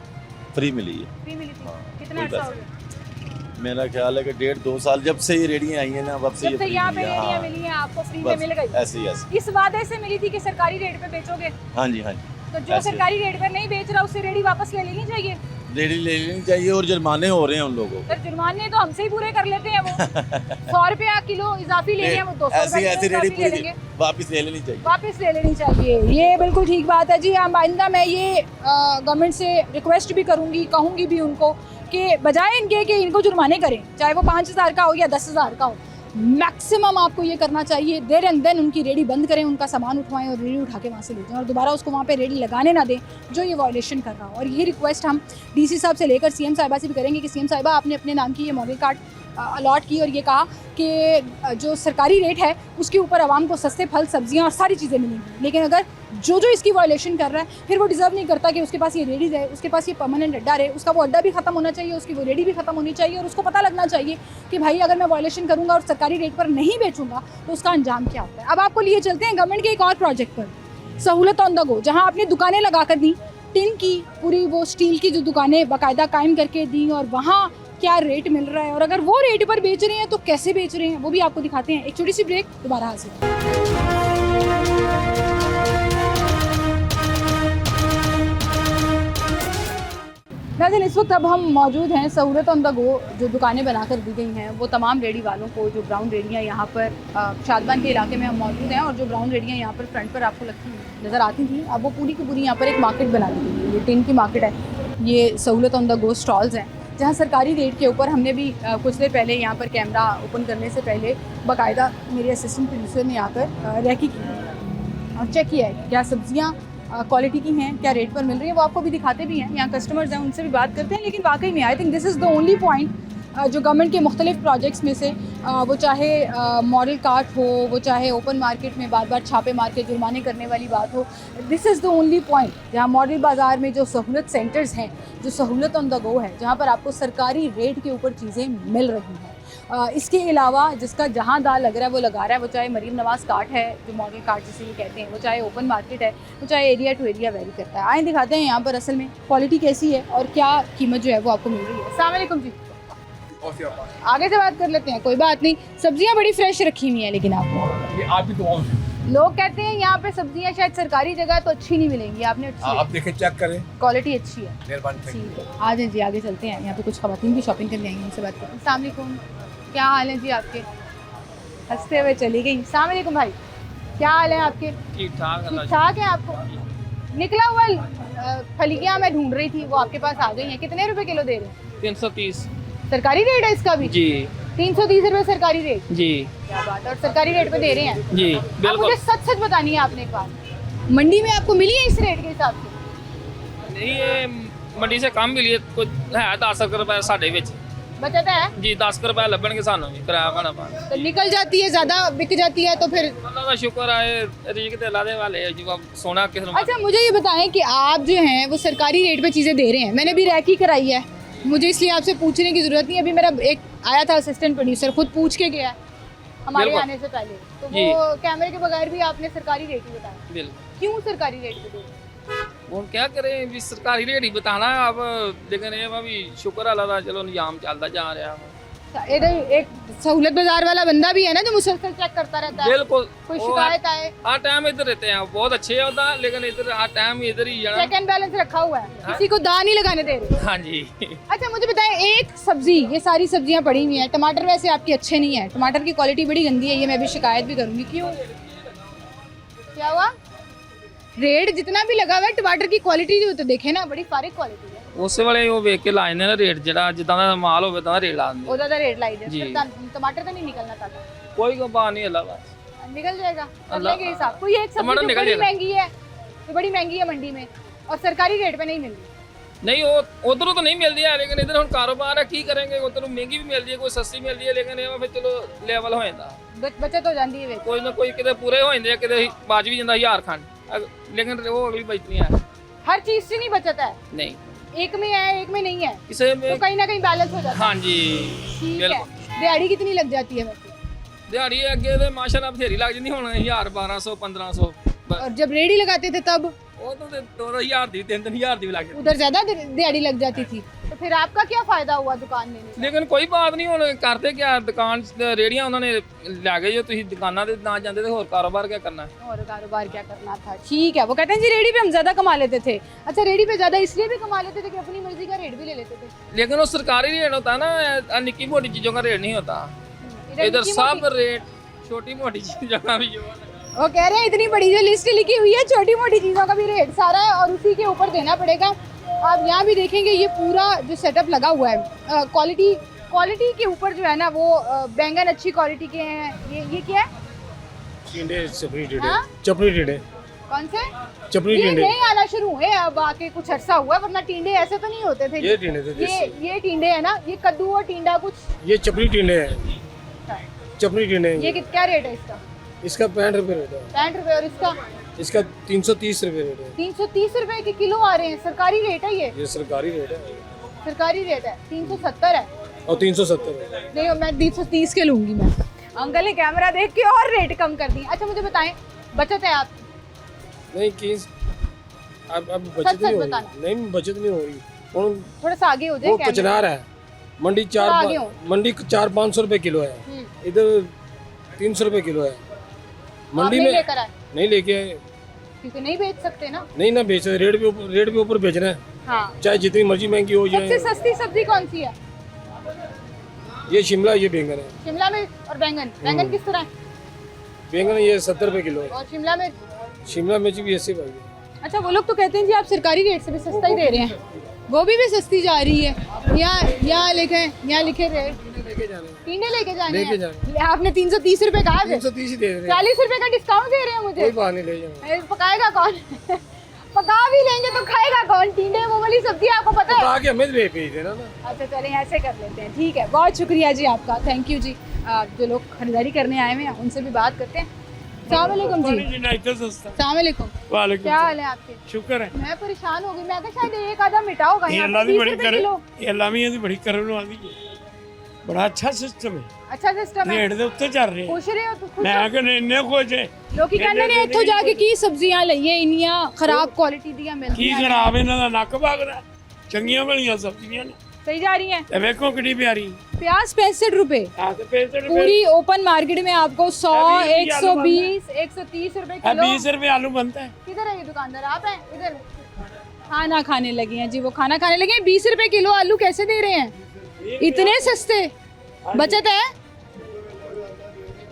[SPEAKER 8] फ्री मिली है
[SPEAKER 1] फ्री मिली थी?
[SPEAKER 8] हाँ,
[SPEAKER 1] कितना
[SPEAKER 8] कोई
[SPEAKER 1] अर्सा हो
[SPEAKER 8] पैसा
[SPEAKER 1] गया
[SPEAKER 8] मेरा ख्याल है कि 1.5-2 साल जब से ये रेडियाँ आई हैं ना तब से
[SPEAKER 1] जब
[SPEAKER 8] ये
[SPEAKER 1] से
[SPEAKER 8] फ्री
[SPEAKER 1] यहाँ पे
[SPEAKER 8] मिली है
[SPEAKER 1] रेडियाँ
[SPEAKER 8] हाँ
[SPEAKER 1] मिली हैं आपको फ्री में
[SPEAKER 8] बस
[SPEAKER 1] मिल गई?
[SPEAKER 8] ऐसे ही ऐसे
[SPEAKER 1] इस वादे से मिली थी कि सरकारी रेट पे बेचोगे,
[SPEAKER 8] हाँ जी
[SPEAKER 1] तो जो
[SPEAKER 8] ऐसे।
[SPEAKER 1] सरकारी रेट पे नहीं बेच रहा उससे रेडी वापस ले लेनी चाहिए।
[SPEAKER 8] रेडी ले लेनी चाहिए और जुर्माने हो रहे हैं उन लोगों को
[SPEAKER 1] सर जुर्माने तो हमसे ही पूरे कर लेते हैं वो 100 रुपया किलो इजाफी ले हैं वो 200
[SPEAKER 8] ऐसी
[SPEAKER 1] रुपया
[SPEAKER 8] ऐसी
[SPEAKER 1] किलो
[SPEAKER 8] रेडी
[SPEAKER 1] इजाफी ले
[SPEAKER 8] पूरी
[SPEAKER 1] लेंगे,
[SPEAKER 8] वापस ले लेनी चाहिए
[SPEAKER 1] वापस ले लेनी चाहिए। ये बिल्कुल ठीक बात है जी। आइंदा मैं ये गवर्नमेंट से रिक्वेस्ट भी करूँगी, कहूँगी भी उनको कि बजाय इनके कि इनको जुर्माने करें, चाहे वो 5000 का हो या 10,000 का हो, मैक्सिमम आपको ये करना चाहिए देर एंड देन उनकी रेडी बंद करें, उनका सामान उठवाएं और रेडी उठा के वहाँ से ले जाएं और दोबारा उसको वहाँ पे रेडी लगाने ना दें जो ये वायलेशन कर रहा हो। और ये रिक्वेस्ट हम डीसी साहब से लेकर सीएम साहिबा से भी करेंगे कि सीएम साहिबा आपने अपने नाम की ये मॉडल कार्ड अलॉट की और ये कहा कि जो सरकारी रेट है उसके ऊपर आवाम को सस्ते फल सब्जियां और सारी चीज़ें मिलेंगी, लेकिन अगर जो इसकी वायलेशन कर रहा है फिर वो डिज़र्व नहीं करता कि उसके पास ये रेडी रहे, उसके पास ये परमानेंट अड्डा रहे, उसका वो अड्डा भी ख़त्म होना चाहिए, उसकी वो रेडी भी ख़त्म होनी चाहिए और उसको पता लगना चाहिए कि भाई अगर मैं वायलेशन करूँगा और सरकारी रेट पर नहीं बेचूंगा तो उसका अंजाम क्या होता है। अब आपको लिए चलते हैं गवर्नमेंट के एक और प्रोजेक्ट पर, सहूलत ऑन द गो, जहाँ आपने दुकानें लगा कर दी, टिन की पूरी वो स्टील की जो दुकानें बाकायदा कायम करके दी, और वहाँ क्या रेट मिल रहा है और अगर वो रेट पर बेच रहे हैं तो कैसे बेच रहे हैं वो भी आपको दिखाते हैं। एक छोटी सी ब्रेक, दोबारा हाजिर। नाज़रीन, इस वक्त अब हम मौजूद हैं सहूलत ऑन द गो, जो दुकानें बनाकर दी गई हैं वो तमाम रेडी वालों को, जो ब्राउन रेडियाँ यहाँ पर शादबान के इलाके में हम मौजूद हैं, और जो ब्राउन रेडियाँ यहाँ पर फ्रंट पर आपको नज़र आती थी, अब वो पूरी की पूरी यहाँ पर एक मार्केट बना दी गई है। ये टिन की मार्केट है, ये सहूलत ऑन द गो स्टॉल्स हैं, जहाँ सरकारी रेट के ऊपर हमने भी कुछ देर पहले यहाँ पर कैमरा ओपन करने से पहले बाकायदा मेरे असिस्टेंट प्रोड्यूसर ने आकर रेकी की और चेक किया है क्या सब्जियाँ क्वालिटी की हैं, क्या रेट पर मिल रही है, वो आपको भी दिखाते भी हैं। यहाँ कस्टमर्स हैं, उनसे भी बात करते हैं। लेकिन वाकई में I think this is the only point जो गवर्नमेंट के मुख्तलिफ प्रोजेक्ट्स में से वो चाहे मॉडल कार्ट हो, वो चाहे ओपन मार्केट में बार बार छापे मार के जुर्माने करने वाली बात हो, this is the only point जहाँ मॉडल बाज़ार में जो सहूलत सेंटर्स हैं, जो सहूलत ऑन द गो है, जहाँ पर आपको सरकारी रेट के ऊपर चीज़ें मिल रही हैं। इसके अलावा जिसका जहाँ दाल लग रहा है वो लगा रहा है, वो चाहे मरीम नवाज़ कार्ट है, जो मॉडल कार्ट जिसे ये कहते हैं, वो चाहे ओपन मार्केट है, वो चाहे एरिया टू एरिया वेरी करता है। आए दिखाते हैं यहाँ पर असल में क्वालिटी कैसी है और क्या कीमत जो है वो आपको मिल रही है। अस्सलाम वालेकुम जी, आगे से बात कर लेते हैं, कोई बात नहीं। सब्जियाँ बड़ी फ्रेश रखी हुई हैं, लेकिन आपको लोग कहते हैं यहाँ पे सब्जियाँ शायद सरकारी जगह तो अच्छी नहीं मिलेंगी, आपने
[SPEAKER 9] आप देखें, चेक करें,
[SPEAKER 1] क्वालिटी अच्छी है।
[SPEAKER 9] मेहरबानी।
[SPEAKER 1] ठीक है, आ जाए जी, आगे चलते हैं। यहाँ पे कुछ खवातीन भी शॉपिंग करने आई हैं, उनसे बात करते हैं। अस्सलाम वालेकुम, क्या हाल है जी आपके? हंसते हुए चली गई। अस्सलाम वालेकुम भाई, क्या हाल है आपके?
[SPEAKER 3] ठीक ठाक
[SPEAKER 1] ठीक ठाक है। आपको निकला हुआ फलियाँ मैं ढूंढ रही थी, वो आपके पास आ गई हैं। कितने रुपए किलो दे रहे हैं?
[SPEAKER 3] 330
[SPEAKER 1] सरकारी रेट है इसका भी?
[SPEAKER 3] जी
[SPEAKER 1] 330 रुपए सरकारी रेट।
[SPEAKER 3] जी,
[SPEAKER 1] क्या बात है, और सरकारी रेट पे दे रहे हैं
[SPEAKER 3] जी
[SPEAKER 1] अब
[SPEAKER 3] बिल्कुल।
[SPEAKER 1] मुझे सच सच बतानी है आपने एक बात, मंडी में आपको मिली है इस रेट के हिसाब से?
[SPEAKER 3] नहीं, ये मंडी से कम मिली है, कुछ है 10 रुपए साढ़े विच
[SPEAKER 1] बचत है
[SPEAKER 3] जी, 10 रुपए लभणगे सानू भी किराया भाड़ा पाना।
[SPEAKER 1] तो निकल जाती है, ज्यादा बिक जाती है तो फिर?
[SPEAKER 3] अल्लाह का शुक्र है, रिज़्क ते अल्लाह दे वाले है, जो अब सोना किस
[SPEAKER 1] अच्छा, मुझे ये बताएं कि आप जो हैं वो सरकारी रेट पे चीज़ें दे रहे हैं, मैंने भी रैकी कराई है, मुझे इसलिए आपसे पूछने की ज़रूरत नहीं। अभी मेरा एक आया था असिस्टेंट प्रोड्यूसर, खुद पूछ के गया हमारे
[SPEAKER 3] बिल्कुल।
[SPEAKER 1] आने से पहले, तो वो कैमरे के बगैर भी आपने सरकारी रेट ही बताया।
[SPEAKER 3] बिल्कुल।
[SPEAKER 1] क्यों सरकारी रेट पे दे रहे हैं?
[SPEAKER 3] वो क्या करें, भी सरकारी रेट ही बताना है अब, लेकिन ये वा भी शुक्र अल्लाह दा, चलो निजाम चलता जा रहा है।
[SPEAKER 1] इधर एक सहूलत बाजार वाला बंदा भी है ना जो मुसलसल चेक करता रहता है,
[SPEAKER 3] बिल्कुल।
[SPEAKER 1] कोई शिकायत आए?
[SPEAKER 3] हर टाइम इधर रहते हैं, बहुत अच्छे होता, लेकिन इधर हर टाइम इधर ही जाना।
[SPEAKER 1] चेक एंड बैलेंस रखा हुआ है, किसी को दान नहीं लगाने दे रहे।
[SPEAKER 3] हाँ जी।
[SPEAKER 1] अच्छा मुझे बताएं, एक सब्जी, ये सारी सब्जियां पड़ी हुई हैं, टमाटर वैसे आपकी अच्छे नहीं है, टमाटर की क्वालिटी बड़ी गंदी है, ये मैं भी शिकायत भी करूंगी। क्यों, क्या हुआ? रेट जितना भी लगा हुआ है, टमाटर की क्वालिटी जो तो देखे ना, बड़ी फारिग क्वालिटी है।
[SPEAKER 3] ਉਸੇ ਵੇਲੇ ਉਹ ਵੇਖ ਕੇ ਲਾ ਜਾਂਦੇ ਨੇ ਰੇਟ, ਜਿਹੜਾ ਜਿੱਦਾਂ ਦਾ ਮਾਲ ਹੋਵੇ ਤਾਂ ਰੇਟ ਲਾ ਦਿੰਦੇ।
[SPEAKER 1] ਉਹਦਾ ਦਾ रेट लाई दे,
[SPEAKER 3] जी।
[SPEAKER 1] टमाटर तो नहीं निकलना था?
[SPEAKER 3] ਕੋਈ ਕੋ ਬਾਹਰ ਨਹੀਂ ਹਲਾ बस।
[SPEAKER 1] निकल जाएगा करने
[SPEAKER 3] अल्लाह-
[SPEAKER 1] के हिसाब। कोई एक
[SPEAKER 3] टमाटर
[SPEAKER 1] सब्जी जो
[SPEAKER 3] निकल
[SPEAKER 1] बड़ी
[SPEAKER 3] जाएगा।
[SPEAKER 1] महंगी है, जो बड़ी महंगी है मंडी में और सरकारी रेट पे नहीं मिल रही।
[SPEAKER 3] ਨਹੀਂ ਉਹ ਉਧਰੋਂ ਤਾਂ ਨਹੀਂ ਮਿਲਦੀ ਹੈ, ਲੇਕਿਨ ਇਧਰ ਹੁਣ ਕਾਰੋਬਾਰ ਹੈ, ਕੀ ਕਰਾਂਗੇ, ਉਧਰੋਂ ਮਹਿੰਗੀ ਵੀ ਮਿਲਦੀ ਹੈ, ਕੋਈ ਸਸਤੀ ਮਿਲਦੀ ਹੈ, ਲੇਕਿਨ ਇਹ ਵਾ ਫਿਰ ਚਲੋ ਲੈਵਲ ਹੋ ਜਾਂਦਾ,
[SPEAKER 1] बचत हो जाती है।
[SPEAKER 3] ਕੋਈ ਨਾ ਕੋਈ ਕਿਤੇ ਪੂਰੇ ਹੋ ਜਾਂਦੇ ਆ, ਕਿਤੇ ਬਾਜ ਵੀ ਜਾਂਦਾ 1000 ਖੰਡ, ਲੇਕਿਨ ਉਹ ਅਗਲੀ ਬਚਤ नहीं है।
[SPEAKER 1] हर चीज से नहीं बचत है,
[SPEAKER 3] नहीं,
[SPEAKER 1] एक में है एक में नहीं है,
[SPEAKER 3] ਕਿਸੇ
[SPEAKER 1] तो
[SPEAKER 3] में।
[SPEAKER 1] कहीं ना कहीं बैलेंस हो जाता है।
[SPEAKER 3] हाँ जी
[SPEAKER 1] ठीक है।
[SPEAKER 3] बिल्कुल।
[SPEAKER 1] दिहाड़ी कितनी लग जाती है वैसे?
[SPEAKER 3] ਦਿਹਾੜੀ ਅੱਗੇ ਤੇ ਮਾਸ਼ਾਅੱਲਾ ਬਥੇਰੀ ਲੱਗ ਜਾਂਦੀ, ਹੁਣ 1000 1200 1500
[SPEAKER 1] और जब रेडी लगाते थे तब
[SPEAKER 3] ਉਹ ਤਾਂ 2000 ਦੀ 3000 ਦੀ ਵੀ ਲੱਗ ਜਾਂਦੀ।
[SPEAKER 1] उधर ज्यादा दिहाड़ी लग जाती थी, तो फिर आपका क्या फायदा हुआ दुकान लेने का?
[SPEAKER 3] ਲੇਕਿਨ ਕੋਈ ਬਾਤ ਨਹੀਂ, ਹੁਣ ਕਰਦੇ ਕਿਆ, ਦੁਕਾਨ ਰੇੜੀਆਂ ਉਹਨਾਂ ਨੇ ਲੈ ਗਏ, ਜੋ ਤੁਸੀਂ ਦੁਕਾਨਾਂ ਦੇ ਨਾ ਜਾਂਦੇ ਤੇ ਹੋਰ ਕਾਰੋਬਾਰ ਕਿਆ ਕਰਨਾ।
[SPEAKER 1] और कारोबार क्या करना था? ठीक है, वो कहते हैं जी रेडी पे हम ज्यादा कमा लेते थे। अच्छा, रेडी पे ज्यादा इसलिए भी कमा लेते थे कि अपनी मर्जी का रेट भी ले लेते थे।
[SPEAKER 3] लेकिन वो सरकारी रेट होता है ना, निक्की मोटी चीजों का रेट नहीं होता, इधर
[SPEAKER 1] निक्की
[SPEAKER 3] सब
[SPEAKER 1] मोटी-
[SPEAKER 3] रेट छोटी मोटी चीजों का भी जो है।
[SPEAKER 1] वो कह रहे हैं इतनी बड़ी जो लिस्ट लिखी हुई है, छोटी मोटी चीज़ों का भी रेट सारा है और उसी के ऊपर देना पड़ेगा। आप यहाँ भी देखेंगे ये पूरा जो सेटअप लगा हुआ है, क्वालिटी के ऊपर जो है ना वो बैंगन अच्छी क्वालिटी के हैं। ये क्या है?
[SPEAKER 7] चपड़ी
[SPEAKER 1] हाँ?
[SPEAKER 7] चपड़ी टेढ़े
[SPEAKER 1] कौन से?
[SPEAKER 9] चपड़ी
[SPEAKER 1] ये
[SPEAKER 9] टिंडे।
[SPEAKER 1] नहीं आना शुरू हुए अब आके कुछ अर्सा हुआ है, वरना टिंडे ऐसे तो नहीं होते थे।
[SPEAKER 9] ये टिंडे थे देसी।
[SPEAKER 1] ये टिंडे है ना, ये कद्दू और टिंडा कुछ।
[SPEAKER 9] ये चपड़ी टिंडे है, चपड़ी टिंडे हैं
[SPEAKER 1] ये क्या रेट है इसका?
[SPEAKER 9] इसका 65 रुपये रेट है,
[SPEAKER 1] 65 रुपए। और इसका
[SPEAKER 9] इसका 330 रुपये रेट है।
[SPEAKER 1] 330 रुपए के किलो आ रहे हैं। सरकारी रेट है ये?
[SPEAKER 9] ये सरकारी रेट है
[SPEAKER 1] सरकारी रेट है। 370 है।
[SPEAKER 9] और 370 है।
[SPEAKER 1] नहीं मैं 330 के लूंगी मैं। अंकल ने कैमरा देख के और रेट कम कर दी। अच्छा मुझे बताएं, बचत है आपकी?
[SPEAKER 9] नहीं कि अब बचत
[SPEAKER 1] सच
[SPEAKER 9] नहीं हो
[SPEAKER 1] बताना।
[SPEAKER 9] रही, नहीं बचत नहीं हो रही। और
[SPEAKER 1] थोड़ा सा आगे हो जाए।
[SPEAKER 9] वो कचनार है, मंडी
[SPEAKER 1] आगे हो।
[SPEAKER 9] 400-500 रुपए किलो है, इधर 300 रुपए किलो है। मंडी में
[SPEAKER 1] लेकर आए
[SPEAKER 9] नहीं लेके आए,
[SPEAKER 1] क्योंकि नहीं बेच सकते ना।
[SPEAKER 9] नहीं ना बेच रहे, रेट पे ऊपर बेच रहे हैं,
[SPEAKER 1] हाँ।
[SPEAKER 9] चाहे जितनी मर्जी महंगी हो
[SPEAKER 1] सबसे
[SPEAKER 9] जाए।
[SPEAKER 1] सस्ती सब्जी कौन सी है?
[SPEAKER 9] ये शिमला, ये बैंगन है।
[SPEAKER 1] शिमला मिर्च और बैंगन। बैंगन किस तरह है?
[SPEAKER 9] बैंगन ये 70 रुपए किलो है।
[SPEAKER 1] और शिमला मिर्च?
[SPEAKER 9] शिमला मिर्च भी ऐसे भाई है।
[SPEAKER 1] अच्छा वो लोग तो कहते हैं जी आप सरकारी रेट से भी सस्ता ही दे रहे हैं, गोभी भी सस्ती जा रही है। यहाँ लिखे रेट टिंडे लेके जाने
[SPEAKER 9] लेके
[SPEAKER 1] हैं। आपने 330 रुपए कहा है,
[SPEAKER 9] 330 ही दे रहे हैं,
[SPEAKER 1] 40 रुपए का डिस्काउंट दे रहे हैं मुझे।
[SPEAKER 9] कोई बात नहीं, ले जाओ।
[SPEAKER 1] पकाएगा कौन? पका भी लेंगे तो खाएगा कौन? टिंडे वो वाली सब्जी आपको पता है?
[SPEAKER 9] आगे हमें भेज देना ना।
[SPEAKER 1] अच्छा चलें ऐसे कर लेते हैं, ठीक है। बहुत शुक्रिया जी आपका, थैंक यू जी। जो लोग खरीदारी करने आए हुए हैं उनसे भी बात करते हैं। अस्सलाम वालेकुम जी। अस्सलाम वालेकुम। क्या हाल है आपके?
[SPEAKER 9] शुक्र है,
[SPEAKER 1] मैं परेशान हो गई, मैं कहा शायद एक आधा मिटा होगा यहाँ पे। 20 रुपए किलो।
[SPEAKER 9] ये अल्लाह भी बड़ी करने वाली है, बड़ा अच्छा सिस्टम है,
[SPEAKER 1] अच्छा सिस्टम है।
[SPEAKER 9] रेट दे उत्ते चल रहे
[SPEAKER 1] खुश रहे हो तो खुश
[SPEAKER 9] मैं
[SPEAKER 1] हो।
[SPEAKER 9] आके इन्ने खुश है
[SPEAKER 1] लोग कहते ने इत्थों जाके की सब्जियां लईए, इन्नियां खराब क्वालिटी दियां
[SPEAKER 9] की
[SPEAKER 1] मिलदियां।
[SPEAKER 9] खराब ਇਹਨਾਂ ਦਾ ਨੱਕ ਵਗਦਾ ਚੰਗੀਆਂ ਭਲੀਆਂ ਸਬਜ਼ੀਆਂ ਨੇ
[SPEAKER 1] सही जा रही हैं।
[SPEAKER 9] ਤੇ ਵੇਖੋ ਕਿੱਡੀ ਪਿਆਰੀ
[SPEAKER 1] प्याज 65 रुपए
[SPEAKER 9] ਆ ਤੇ 65 ਰੁਪਏ
[SPEAKER 1] पूरी ओपन मार्केट में आपको 100, 120, 130 रुपए
[SPEAKER 9] ਆ
[SPEAKER 1] किलो।
[SPEAKER 9] 20 रुपए आलू बनता है।
[SPEAKER 1] किधर है ये दुकानदार? आप हैं इधर? खाना खाने लगी हैं जी, वो खाना खाने लगे हैं। 20 रुपए किलो आलू कैसे दे रहे हैं, इतने सस्ते? बचत है?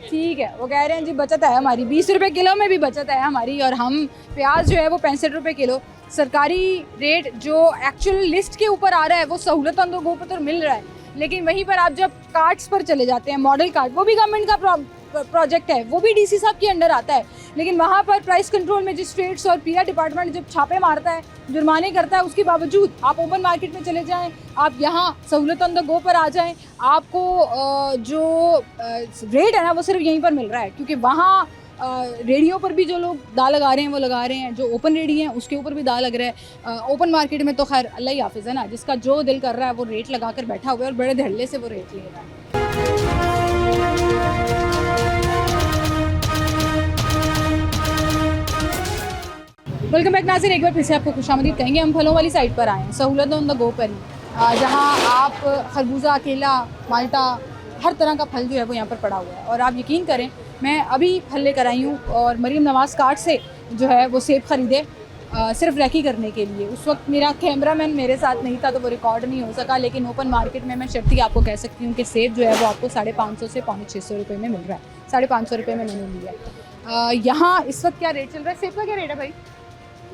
[SPEAKER 1] ठीक है, वो कह रहे हैं जी बचत है हमारी, 20 रुपए किलो में भी बचत है हमारी। और हम प्याज जो है वो 65 रुपए किलो। सरकारी रेट जो एक्चुअल लिस्ट के ऊपर आ रहा है वो सहूलत तो गो पर मिल रहा है, लेकिन वहीं पर आप जब कार्ड्स पर चले जाते हैं, मॉडल कार्ड वो भी गवर्नमेंट का प्रोजेक्ट है, वो भी डीसी साहब के अंडर आता है, लेकिन वहाँ पर प्राइस कंट्रोल मजिस्ट्रेट्स और पीआर डिपार्टमेंट जब छापे मारता है, जुर्माने करता है, उसके बावजूद आप ओपन मार्केट में चले जाएं, आप यहाँ सहूलत ऑन द गो पर आ जाएं, आपको जो रेट है ना वो सिर्फ यहीं पर मिल रहा है। क्योंकि वहाँ रेडियो पर भी जो लोग दा लगा रहे हैं वो लगा रहे हैं, जो ओपन रेडी हैं उसके ऊपर भी दा लग रहा है। ओपन मार्केट में तो खैर अल्लाह ही हाफिज़ है ना, जिसका जो दिल कर रहा है वो रेट लगा कर बैठा हुआ है और बड़े धड़ल्ले से वो रेट ले रहा है। वेलकम बैक नाज़रीन, एक बार फिर से आपको खुशामदीद कहेंगे। हम फलों वाली साइड पर आए हैं, सहूलत ऑन द गो पर ही, जहाँ आप खरबूजा, केला, माल्टा, हर तरह का फल जो है वो यहाँ पर पड़ा हुआ है। और आप यकीन करें मैं अभी फल लेकर आई हूँ और मरीम नवाज़ कार्ट से जो है वो सेब ख़रीदे सिर्फ रैकी करने के लिए। उस वक्त मेरा कैमरामैन मेरे साथ नहीं था तो वो रिकॉर्ड नहीं हो सका, लेकिन ओपन मार्केट में मैं शर्ती आपको कह सकती हूँ कि सेब जो है वो आपको 550 से 650 रुपये में मिल रहा है। 550 रुपये में मैंने लिया है। यहाँ इस वक्त क्या रेट चल रहा है? सेब का क्या रेट है भाई?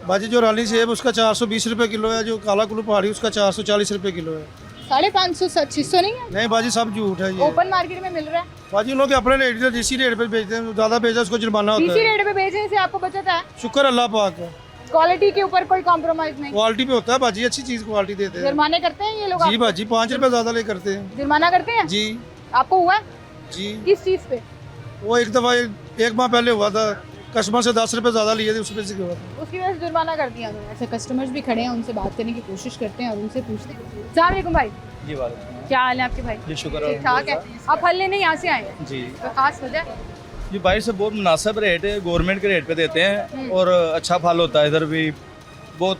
[SPEAKER 7] बाजी जो रानी सेब उसका 420 रुपये किलो है, जो काला कुल्लू पहाड़ी उसका 440 रुपये किलो है।
[SPEAKER 1] 550, 600 नहीं है?
[SPEAKER 7] नहीं बाजी सब झूठ है ये।
[SPEAKER 1] ओपन मार्केट में मिल रहा है।
[SPEAKER 7] बाजी उन लोग अपने रेट डीसी रेट पे बेचते हैं, ज़्यादा बेचा उसको जुर्माना होता
[SPEAKER 1] डीसी
[SPEAKER 7] है।
[SPEAKER 1] रेट पे बेचने से आपको बचत है?
[SPEAKER 7] शुक्र अल्लाह पाक है,
[SPEAKER 1] क्वालिटी के ऊपर कोई कॉम्प्रोमाइज नहीं?
[SPEAKER 7] क्वालिटी पे होता है बाजी, अच्छी चीज़ क्वालिटी देते हैं।
[SPEAKER 1] जुर्माने करते हैं ये लोग?
[SPEAKER 7] जी बाजी 5 रुपये ज़्यादा ले करते हैं।
[SPEAKER 1] जुर्माना करते हैं
[SPEAKER 7] जी।
[SPEAKER 1] आपको हुआ है?
[SPEAKER 7] जी।
[SPEAKER 1] किस चीज़ पे?
[SPEAKER 7] वो एक दफ़ा 1 माह पहले हुआ था, कस्टमर से 10 रुपये ज़्यादा लिए थे, उस पर से हुआ था।
[SPEAKER 1] उसकी वजह से जुर्माना कर दिया उन्होंने। ऐसे कस्टमर्स भी खड़े हैं, उनसे बात करने की कोशिश करते हैं और उनसे पूछते हैं। अस्सलाम वालेकुम भाई।
[SPEAKER 10] जी वालेकुम।
[SPEAKER 1] क्या हाल है आपके भाई?
[SPEAKER 10] जी शुक्र
[SPEAKER 1] ठीक ठाक है। आप फल लेने यहाँ से आए हैं?
[SPEAKER 10] जी।
[SPEAKER 1] तो खास वजह?
[SPEAKER 10] जी बाहर से बहुत मुनासिब रेट है, गवर्नमेंट के रेट पे देते हैं और अच्छा फल होता है, इधर भी बहुत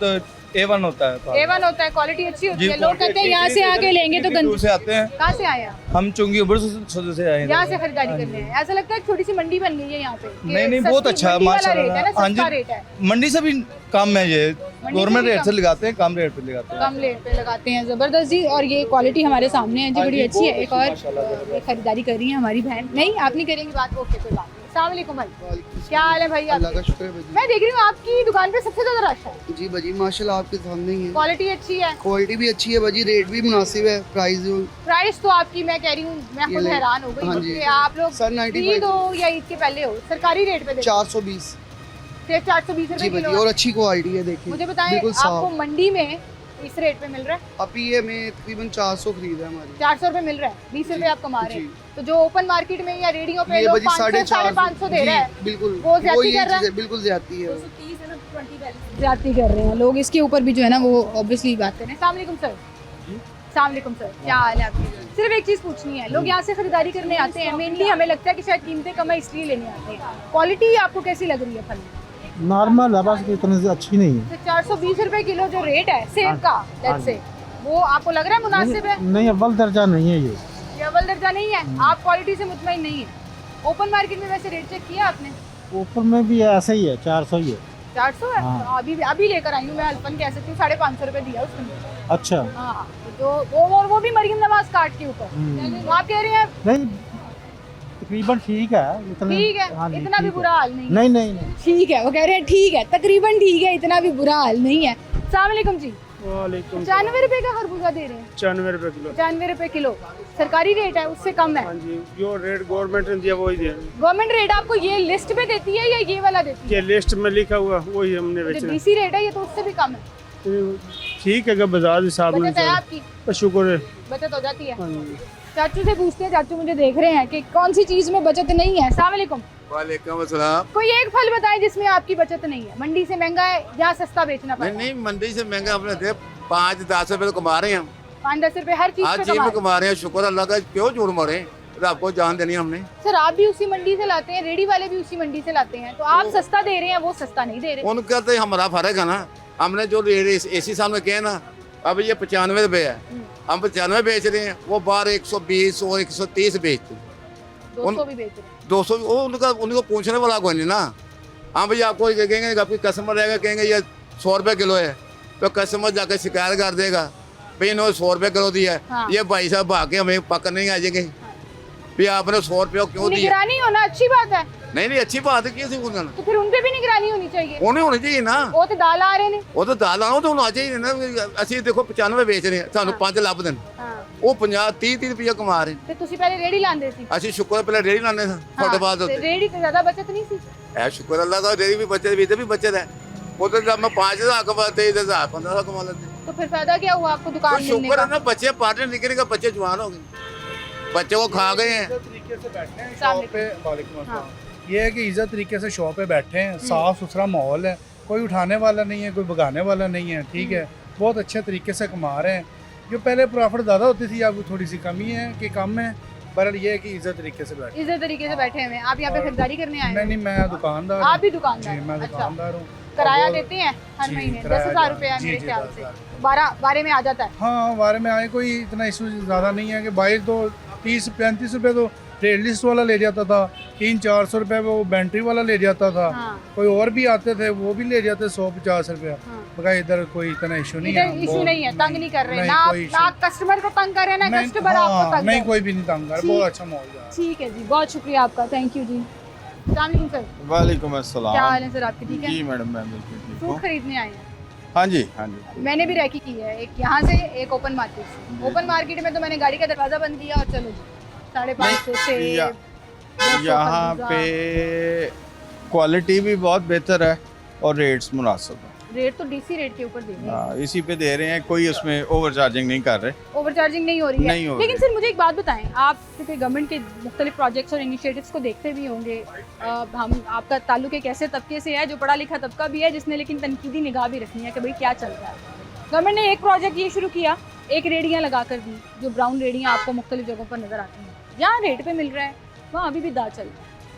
[SPEAKER 10] A1 होता है फल।
[SPEAKER 1] A1 होता है, क्वालिटी अच्छी होती
[SPEAKER 10] जी,
[SPEAKER 1] है। लोग कहते हैं यहाँ से आके लेंगे तो
[SPEAKER 10] दूर से आते हैं।
[SPEAKER 1] कहाँ से आए हैं?
[SPEAKER 10] हम चुंगी उबर से आए हैं।
[SPEAKER 1] यहाँ से खरीदारी करने हैं। ऐसा लगता है छोटी सी मंडी बन गई है यहाँ पे।
[SPEAKER 10] नहीं बहुत अच्छा माशाल्लाह। हाँ जी,
[SPEAKER 1] रेट है
[SPEAKER 10] मंडी से भी कम है ये, गवर्नमेंट रेट से लगाते हैं, कम रेट पे लगाते हैं।
[SPEAKER 1] कम रेट पे लगाते हैं, जबरदस्त जी। और ये क्वालिटी हमारे सामने है जी, बड़ी अच्छी है। एक और खरीदारी कर रही है हमारी बहन। नहीं आप नहीं करेंगी बात? ओके कोई बात नहीं। अस्सलाम वालेकुम भाई। क्या हाल है भाई?
[SPEAKER 2] अल्लाह का शुक्र है भाजी।
[SPEAKER 1] मैं देख रही हूँ आपकी दुकान पे सबसे ज्यादा रश है।
[SPEAKER 2] जी भाजी माशाल्लाह आपके सामने ही है,
[SPEAKER 1] क्वालिटी अच्छी है,
[SPEAKER 2] क्वालिटी भी अच्छी है भाजी, रेट भी मुनासिब है, प्राइस
[SPEAKER 1] प्राइस तो आपकी मैं कह रही हूँ मैं
[SPEAKER 2] ये
[SPEAKER 1] खुद
[SPEAKER 2] ले।
[SPEAKER 1] हैरान हो गई
[SPEAKER 2] हाँ
[SPEAKER 1] कि
[SPEAKER 2] जी।
[SPEAKER 1] आप लोग
[SPEAKER 2] सर 95
[SPEAKER 1] ईद हो या ईद के पहले हो सरकारी रेट पे देते हैं।
[SPEAKER 2] 420
[SPEAKER 1] सेब 420 रुपए किलो
[SPEAKER 2] और अच्छी क्वालिटी है, देखिए
[SPEAKER 1] मुझे बताएं
[SPEAKER 2] बिल्कुल
[SPEAKER 1] आपको
[SPEAKER 2] साफ।
[SPEAKER 1] मंडी में इस रेट पे मिल रहा है?
[SPEAKER 2] अभी ये हमें तकरीबन 400 खरीद है हमारी।
[SPEAKER 1] 400 रुपए मिल रहा है, 20 रुपए आप कमा रहे हैं। तो जो ओपन मार्केट में या रेडियो पे
[SPEAKER 2] ये
[SPEAKER 1] लोग
[SPEAKER 2] बजी
[SPEAKER 1] 500-550 दे रहा है,
[SPEAKER 2] बिल्कुल
[SPEAKER 1] वो ज्यादती कर रहा है।
[SPEAKER 2] बिल्कुल ज्यादती है।
[SPEAKER 1] ज्यादती कर रहे हैं लोग, इसके ऊपर भी जो है ना वो ऑब्वियसली बात करें। अस्सलाम वालेकुम सर। अस्सलाम वालेकुम सर, क्या हाल है आपकी? सिर्फ एक चीज़ पूछनी है, लोग यहाँ से खरीदारी करने आते हैं, मेनली हमें लगता है कि शायद कीमतें कम है इसलिए लेने आते हैं। क्वालिटी आपको कैसी लग रही है फल में?
[SPEAKER 7] नॉर्मल है, बस इतनी अच्छी नहीं है।
[SPEAKER 1] तो 420 रुपए किलो जो रेट है सेब का, लेट्स से, वो आपको लग रहा है मुनासिब है?
[SPEAKER 7] नहीं, अव्वल दर्जा नहीं है ये।
[SPEAKER 1] ये अव्वल दर्जा नहीं है, आप क्वालिटी से मुतमईन नहीं है। ओपन मार्केट में वैसे रेट चेक किया आपने?
[SPEAKER 7] ऊपर में भी ऐसे ही है, 400 ही है।
[SPEAKER 1] 400 है?
[SPEAKER 7] हाँ।
[SPEAKER 1] तो अभी लेकर आई हूँ मैं, अल्पन कह सकती हूँ, 550 रुपए दिया उसने।
[SPEAKER 7] अच्छा।
[SPEAKER 1] हाँ, तो वो भी मरियम नवाज काट के ऊपर। तो आप कह रहे हैं
[SPEAKER 7] नहीं, तकरीबन ठीक है, इतना
[SPEAKER 1] ठीक है,
[SPEAKER 7] हाँ जी,
[SPEAKER 1] इतना भी
[SPEAKER 7] ठीक है।
[SPEAKER 1] बुरा हाल नहीं है।
[SPEAKER 7] नहीं नहीं नहीं।
[SPEAKER 1] ठीक है, वो कह रहे हैं ठीक है, तकरीबन ठीक है, इतना भी बुरा हाल नहीं है। अस्सलाम वालेकुम जी।
[SPEAKER 9] वालेकुम
[SPEAKER 1] 95 रुपए का खरबूजा दे रहे हैं?
[SPEAKER 9] 95 रुपए किलो।
[SPEAKER 1] 95 रुपए किलो सरकारी रेट है, उससे कम है?
[SPEAKER 9] हाँ जी, जो रेट गवर्नमेंट ने दिया वही दिया।
[SPEAKER 1] गवर्नमेंट रेट आपको ये लिस्ट पे देती है या ये वाला देती है?
[SPEAKER 9] ये लिस्ट में लिखा हुआ वही हमने
[SPEAKER 1] जो
[SPEAKER 9] बेचना।
[SPEAKER 1] डीसी रेट है ये तो उससे भी कम है।
[SPEAKER 9] ठीक है, बाजार हिसाब
[SPEAKER 1] बचत है आपकी?
[SPEAKER 9] में शुक्र है।
[SPEAKER 1] बचत हो जाती है।
[SPEAKER 9] हाँ जी।
[SPEAKER 1] चाचू से पूछते हैं, चाचू मुझे देख रहे हैं कि कौन सी चीज में बचत नहीं है। अस्सलाम वालेकुम।
[SPEAKER 8] वालेकुम अस्सलाम।
[SPEAKER 1] कोई एक फल बताएं जिसमें आपकी बचत नहीं है, मंडी से महंगा है या सस्ता बेचना पड़ता है?
[SPEAKER 8] नहीं मंडी से महंगा अपने दे 5-10 रुपए तो कमा रहे हैं हम।
[SPEAKER 1] 5-10 रुपए हर चीज
[SPEAKER 8] आज
[SPEAKER 1] पे
[SPEAKER 8] चीज में
[SPEAKER 1] कमा रहे
[SPEAKER 8] कमा रहे हैं, शुक्र अल्लाह का, क्यों झूठ मारे, आपको जान देनी हमने।
[SPEAKER 1] हैं। सर आप भी उसी मंडी से लाते हैं, रेडी वाले भी उसी मंडी से लाते हैं, तो आप सस्ता दे रहे हैं, वो सस्ता नहीं दे रहे।
[SPEAKER 8] उनका तो हमारा फर्क है ना, हमने जो एसी सामने कहे ना, अब ये 95 रुपए है, हम 95 बेच रहे हैं, वो बाहर 120 और 130 बेचते हैं।
[SPEAKER 1] 200 भी बेच रहे हैं।
[SPEAKER 8] 200 वो उनको पूछने वाला कोई नहीं ना। हाँ भैया आपको ये कहेंगे, आपकी कस्टमर रहेगा, कहेंगे ये 100 रुपए किलो है, तो कस्टमर जाकर शिकायत कर देगा, भाई इन्होंने 100 रुपए किलो दिया है।
[SPEAKER 1] हाँ।
[SPEAKER 8] ये भाई साहब भागे हमें पकड़ नहीं आ जाएंगे, भाई आपने 100 रुपये क्यों दिया?
[SPEAKER 1] निगरानी होना अच्छी बात है।
[SPEAKER 8] नहीं अच्छी बात है, कैसे बोलना,
[SPEAKER 1] तो फिर उनपे भी निगरानी होनी चाहिए।
[SPEAKER 8] उन्हें होनी चाहिए ना।
[SPEAKER 1] वो तो दाल आ रहे ने।
[SPEAKER 8] वो तो दाल आना तो होना चाहिए ना। असि देखो 95 बेच रहे हैं, सानू 5 ਲੱਭ ਦੇਣ,
[SPEAKER 1] हाँ।
[SPEAKER 8] ਉਹ 50-30 रुपये कमा रहे हैं।
[SPEAKER 1] ਤੇ ਤੁਸੀਂ ਪਹਿਲੇ ਰੇੜੀ ਲਾਉਂਦੇ ਸੀ?
[SPEAKER 8] ਅਸੀਂ ਸ਼ੁਕਰ ਪਹਿਲੇ ਰੇੜੀ ਲਾਉਂਦੇ ਸਾਂ ਤੁਹਾਡੇ ਬਾਅਦ
[SPEAKER 1] ਤੇ
[SPEAKER 8] ਉੱਤੇ।
[SPEAKER 1] ਰੇੜੀ ਤੇ ਜ਼ਿਆਦਾ ਬਚਤ ਨਹੀਂ ਸੀ?
[SPEAKER 8] ਐ ਸ਼ੁਕਰ ਅੱਲਾ ਦਾ, ਰੇੜੀ ਵੀ बचत भी इधर भी बचत है। उधर जब मैं 5,000 कमाते, इधर 15,000 कमा लेते।
[SPEAKER 1] तो फिर फायदा क्या हुआ आपको दुकान
[SPEAKER 8] तो
[SPEAKER 1] मिलने
[SPEAKER 8] शुक्र
[SPEAKER 1] का?
[SPEAKER 8] है ना, बच्चे पढ़ने निकले का, बच्चे जवान हो गए, बच्चे को खा गए हैं।
[SPEAKER 7] तरीके से बैठे हैं
[SPEAKER 1] शॉप
[SPEAKER 7] पे। वालेकुम अस्सलाम। ये है कि इज्जत तरीके से शॉप पे बैठे हैं, साफ सुथरा माहौल है, कोई उठाने वाला नहीं है, कोई भगाने वाला नहीं है, ठीक है, बहुत अच्छे तरीके से कमा रहे हैं। जो पहले प्रॉफिट ज़्यादा होती थी, अब थोड़ी सी कमी है कि कम है, पर ये है कि इज्जत तरीके से बैठे।
[SPEAKER 1] इस तरीके से बैठे हुए हैं। आप यहाँ पे खरीदारी करने आए हैं?
[SPEAKER 7] नहीं, मैं दुकानदार
[SPEAKER 1] आप भी दुकानदार?
[SPEAKER 7] जी, मैं
[SPEAKER 1] अच्छा।
[SPEAKER 7] दुकानदार हूँ।
[SPEAKER 1] किराया
[SPEAKER 7] और-
[SPEAKER 1] देते हैं हर
[SPEAKER 7] जी,
[SPEAKER 1] महीने?
[SPEAKER 7] किराया
[SPEAKER 1] 10,000 रुपए है
[SPEAKER 7] जी,
[SPEAKER 1] मेरे
[SPEAKER 7] जी,
[SPEAKER 1] ख्याल
[SPEAKER 7] 10,000।
[SPEAKER 1] से। 12 में आ जाता है।
[SPEAKER 7] हाँ, बारे में आए कोई इतना इशू ज़्यादा नहीं है कि बाहर तो 30-35 रुपए तो ट्रेड लिस्ट वाला ले जाता था, 300-400 रुपए वो बैटरी वाला ले जाता था,
[SPEAKER 1] हाँ।
[SPEAKER 7] कोई और भी आते थे वो भी ले जाते 100-50 रुपए।
[SPEAKER 1] हाँ।
[SPEAKER 7] मगर इधर कोई इतना इशू नहीं है।
[SPEAKER 1] इधर इशू नहीं है, तंग नहीं कर रहे,
[SPEAKER 7] नहीं,
[SPEAKER 1] ना
[SPEAKER 7] कोई issue
[SPEAKER 1] ना कस्टमर को तंग कर रहे हैं, ना
[SPEAKER 7] नहीं,
[SPEAKER 1] कस्टमर आपको
[SPEAKER 7] हाँ,
[SPEAKER 1] तंग
[SPEAKER 7] नहीं,
[SPEAKER 1] कर
[SPEAKER 7] कोई भी नहीं तंग कर,
[SPEAKER 1] ठीक।
[SPEAKER 7] बहुत अच्छा माहौल है।
[SPEAKER 1] ठीक है जी, बहुत शुक्रिया आपका, थैंक यू जी। अस्सलाम वालेकुम सर।
[SPEAKER 6] वालेकुम अस्सलाम।
[SPEAKER 1] क्या हाल है सर आपके? ठीक है।
[SPEAKER 6] जी मैडम, मैं बिल्कुल ठीक
[SPEAKER 1] फ्रूट
[SPEAKER 6] हूँ।
[SPEAKER 1] खरीदने आए हैं?
[SPEAKER 6] हाँ जी, हाँ जी।
[SPEAKER 1] मैंने भी रैकी की है, एक यहाँ से एक ओपन मार्केट से। ओपन मार्केट में तो मैंने गाड़ी का दरवाजा बंद किया और चलो जी 550 से
[SPEAKER 6] या- यहाँ पे क्वालिटी भी बहुत बेहतर है और रेट्स मुनासिब है।
[SPEAKER 1] रेट तो डीसी रेट के ऊपर दे रहे हैं,
[SPEAKER 6] हाँ, इसी पे दे रहे हैं, कोई उसमें ओवर चार्जिंग नहीं कर रहे।
[SPEAKER 1] ओवरचार्जिंग नहीं हो रही है।
[SPEAKER 6] नहीं हो
[SPEAKER 1] लेकिन
[SPEAKER 6] रही।
[SPEAKER 1] सर मुझे एक बात बताएं, आप क्योंकि गवर्नमेंट के मुख्तलिफ प्रोजेक्ट्स और इनिशिएटिव्स को देखते भी होंगे, हम आपका ताल्लुक एक ऐसे तबके से है जो पढ़ा लिखा तबका भी है, जिसने लेकिन तनकीदी निगाह भी रखनी है कि भाई क्या चल रहा है। गवर्नमेंट ने एक प्रोजेक्ट ये शुरू किया, एक रेडियाँ लगा कर दी, जो ब्राउन रेडियाँ आपको मुख्तलिफ जगहों पर नज़र आती हैं, जहाँ रेट पे मिल रहा है वहाँ अभी भी दाल चल रहा है,